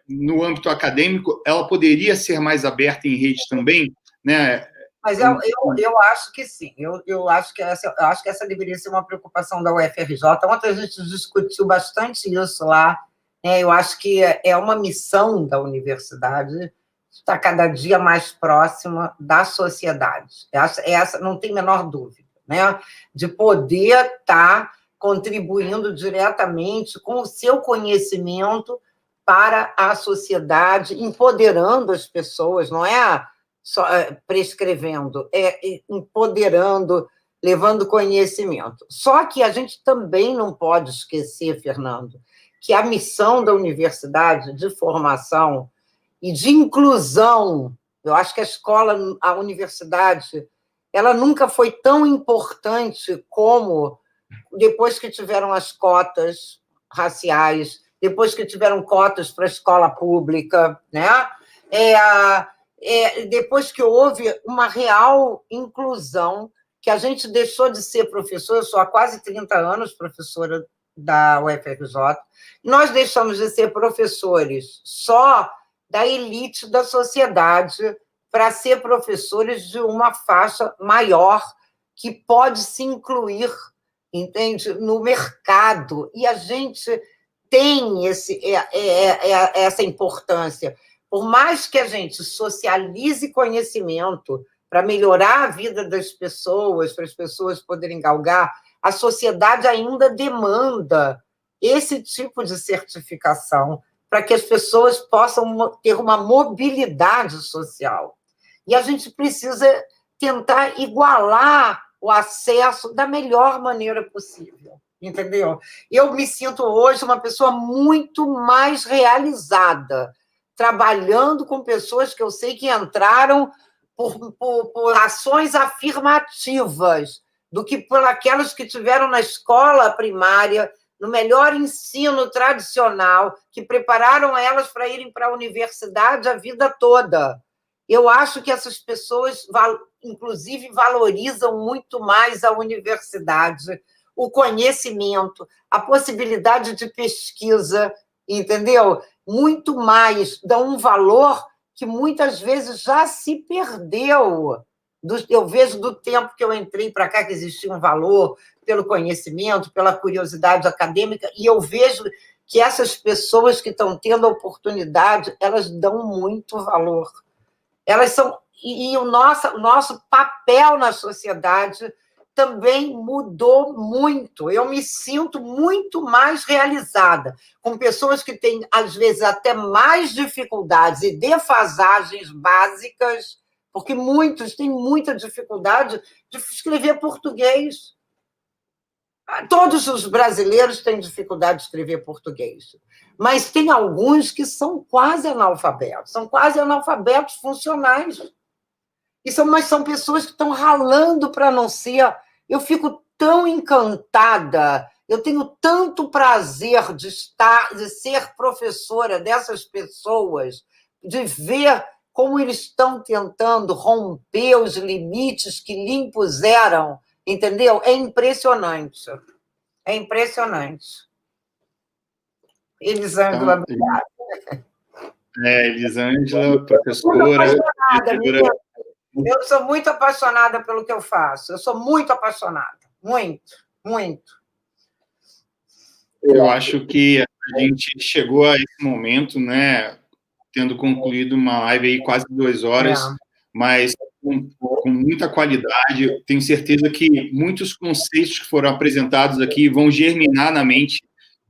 [SPEAKER 1] no âmbito acadêmico, ela poderia ser mais aberta em rede também, né?
[SPEAKER 2] Mas eu acho que sim. Eu acho que essa deveria ser uma preocupação da UFRJ. Ontem a gente discutiu bastante isso lá. Eu acho que é uma missão da universidade estar cada dia mais próxima da sociedade. Essa não tem a menor dúvida, né? De poder estar contribuindo diretamente com o seu conhecimento para a sociedade, empoderando as pessoas, não é prescrevendo, empoderando, levando conhecimento. Só que a gente também não pode esquecer, Fernando, que a missão da universidade de formação e de inclusão, eu acho que a universidade, ela nunca foi tão importante como depois que tiveram as cotas raciais, depois que tiveram cotas para a escola pública, né? Depois que houve uma real inclusão, que a gente deixou de ser professor, eu sou há quase 30 anos professora da UFRJ, nós deixamos de ser professores só da elite da sociedade para ser professores de uma faixa maior que pode se incluir, entende, no mercado. E a gente tem essa importância. Por mais que a gente socialize conhecimento para melhorar a vida das pessoas, para as pessoas poderem galgar, a sociedade ainda demanda esse tipo de certificação para que as pessoas possam ter uma mobilidade social. E a gente precisa tentar igualar o acesso da melhor maneira possível, entendeu? Eu me sinto hoje uma pessoa muito mais realizada, trabalhando com pessoas que eu sei que entraram por ações afirmativas, do que por aquelas que tiveram na escola primária, no melhor ensino tradicional, que prepararam elas para irem para a universidade a vida toda. Eu acho que essas pessoas, inclusive, valorizam muito mais a universidade, o conhecimento, a possibilidade de pesquisa, entendeu? Muito mais, dão um valor que muitas vezes já se perdeu. Eu vejo do tempo que eu entrei para cá que existia um valor pelo conhecimento, pela curiosidade acadêmica, e eu vejo que essas pessoas que estão tendo a oportunidade, elas dão muito valor. Elas são... E o nosso papel na sociedade também mudou muito. Eu me sinto muito mais realizada com pessoas que têm, às vezes, até mais dificuldades e defasagens básicas, porque muitos têm muita dificuldade de escrever português. Todos os brasileiros têm dificuldade de escrever português, mas tem alguns que são quase analfabetos funcionais. Mas são pessoas que estão ralando para não ser. Eu fico tão encantada, eu tenho tanto prazer de ser professora dessas pessoas, de ver como eles estão tentando romper os limites que lhe impuseram, entendeu? É impressionante. É impressionante. Elisângela, obrigada.
[SPEAKER 1] Elisângela, professora.
[SPEAKER 2] Eu sou muito apaixonada pelo que eu faço. Eu sou muito apaixonada. Muito, muito.
[SPEAKER 1] Eu acho que a gente chegou a esse momento, né, tendo concluído uma live aí quase 2 horas, mas com muita qualidade. Tenho certeza que muitos conceitos que foram apresentados aqui vão germinar na mente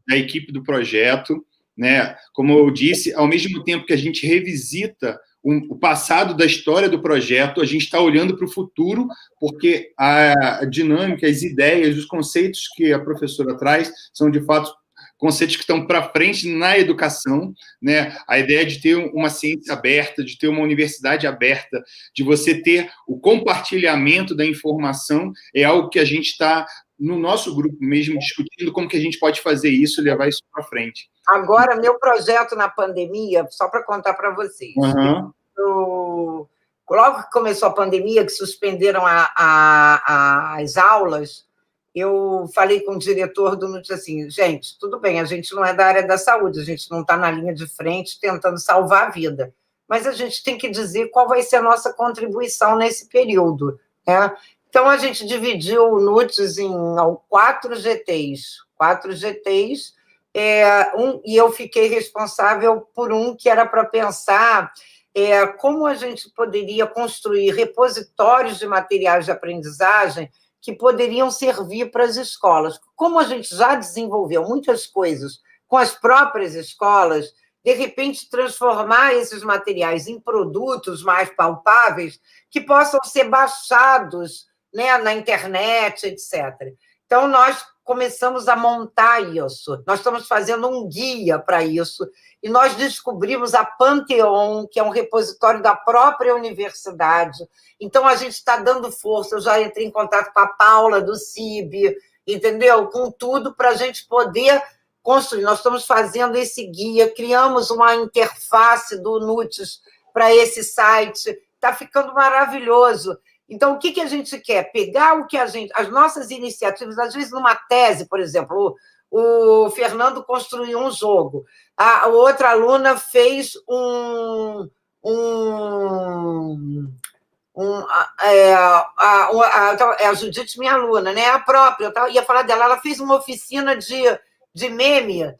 [SPEAKER 1] da equipe do projeto, né? Como eu disse, ao mesmo tempo que a gente revisita o passado da história do projeto, a gente está olhando para o futuro, porque a dinâmica, as ideias, os conceitos que a professora traz são, de fato, conceitos que estão para frente na educação, né? A ideia de ter uma ciência aberta, de ter uma universidade aberta, de você ter o compartilhamento da informação, é algo que a gente está, no nosso grupo mesmo, discutindo como que a gente pode fazer isso e levar isso para frente.
[SPEAKER 2] Agora, meu projeto na pandemia, só para contar para vocês, logo que começou a pandemia, que suspenderam as aulas, eu falei com o diretor do NUT assim, gente, tudo bem, a gente não é da área da saúde, a gente não está na linha de frente tentando salvar a vida, mas a gente tem que dizer qual vai ser a nossa contribuição nesse período, né? Então, a gente dividiu o NUTS em 4 GTs, e eu fiquei responsável por um que era para pensar como a gente poderia construir repositórios de materiais de aprendizagem que poderiam servir para as escolas. Como a gente já desenvolveu muitas coisas com as próprias escolas, de repente, transformar esses materiais em produtos mais palpáveis que possam ser baixados, né, na internet, etc. Então, nós começamos a montar isso. Nós estamos fazendo um guia para isso, e nós descobrimos a Pantheon, que é um repositório da própria universidade. Então, a gente está dando força. Eu já entrei em contato com a Paula, do CIB, entendeu? Com tudo para a gente poder construir. Nós estamos fazendo esse guia, criamos uma interface do NUTES para esse site, está ficando maravilhoso. Então, o que a gente quer? Pegar o que as nossas iniciativas, às vezes numa tese, por exemplo, o Fernando construiu um jogo, a outra aluna fez a Judite, minha aluna, né? A própria, eu ia falar dela, ela fez uma oficina de meme,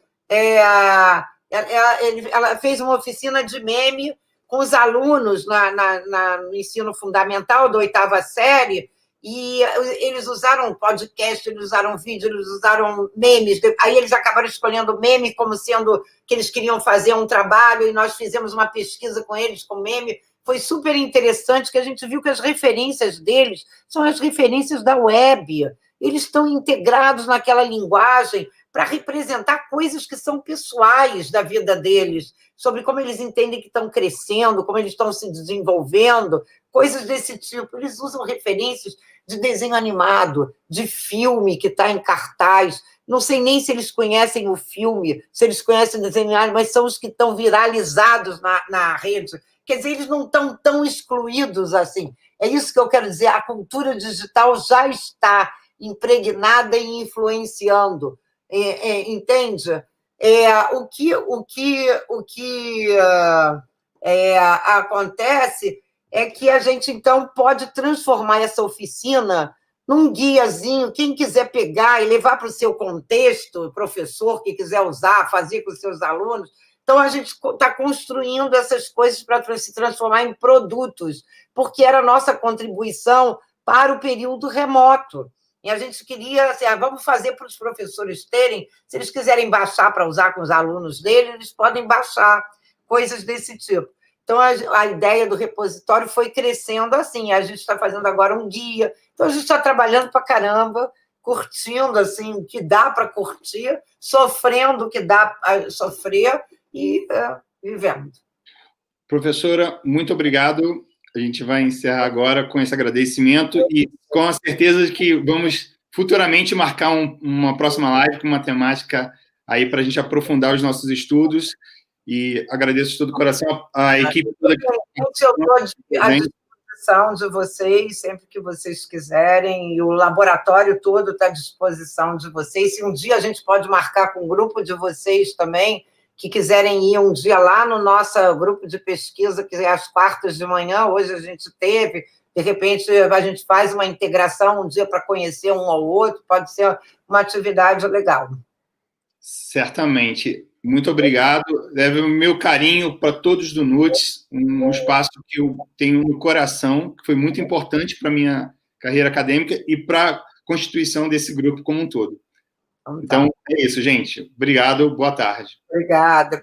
[SPEAKER 2] ela fez uma oficina de meme com os alunos no ensino fundamental da 8ª série, e eles usaram podcast, eles usaram vídeo, eles usaram memes, aí eles acabaram escolhendo meme como sendo que eles queriam fazer um trabalho, e nós fizemos uma pesquisa com eles com meme. Foi super interessante, que a gente viu que as referências deles são as referências da web, eles estão integrados naquela linguagem para representar coisas que são pessoais da vida deles, sobre como eles entendem que estão crescendo, como eles estão se desenvolvendo, coisas desse tipo. Eles usam referências de desenho animado, de filme que está em cartaz. Não sei nem se eles conhecem o filme, se eles conhecem o desenho animado, mas são os que estão viralizados na rede. Quer dizer, eles não estão tão excluídos assim. É isso que eu quero dizer, a cultura digital já está impregnada e influenciando. Entende? O que acontece é que a gente, então, pode transformar essa oficina num guiazinho, quem quiser pegar e levar para o seu contexto, o professor que quiser usar, fazer com os seus alunos. Então, a gente está construindo essas coisas para se transformar em produtos, porque era a nossa contribuição para o período remoto. E a gente queria, assim, vamos fazer para os professores terem, se eles quiserem baixar para usar com os alunos deles, eles podem baixar, coisas desse tipo. Então, a ideia do repositório foi crescendo assim, a gente está fazendo agora um guia, então a gente está trabalhando para caramba, curtindo assim, o que dá para curtir, sofrendo o que dá para sofrer e vivendo.
[SPEAKER 1] Professora, muito obrigado. A gente vai encerrar agora com esse agradecimento e com a certeza de que vamos futuramente marcar uma próxima live com uma temática aí para a gente aprofundar os nossos estudos. E agradeço de todo o coração a equipe toda.
[SPEAKER 2] Eu estou à disposição de vocês, sempre que vocês quiserem, e o laboratório todo está à disposição de vocês. Se um dia a gente pode marcar com um grupo de vocês também, que quiserem ir um dia lá no nosso grupo de pesquisa, que é às quartas de manhã, hoje a gente teve, de repente a gente faz uma integração um dia para conhecer um ao outro, pode ser uma atividade legal.
[SPEAKER 1] Certamente. Muito obrigado. Leve o meu carinho para todos do NUTES, um espaço que eu tenho no coração, que foi muito importante para a minha carreira acadêmica e para a constituição desse grupo como um todo. Então, é isso, gente. Obrigado, boa tarde.
[SPEAKER 2] Obrigada.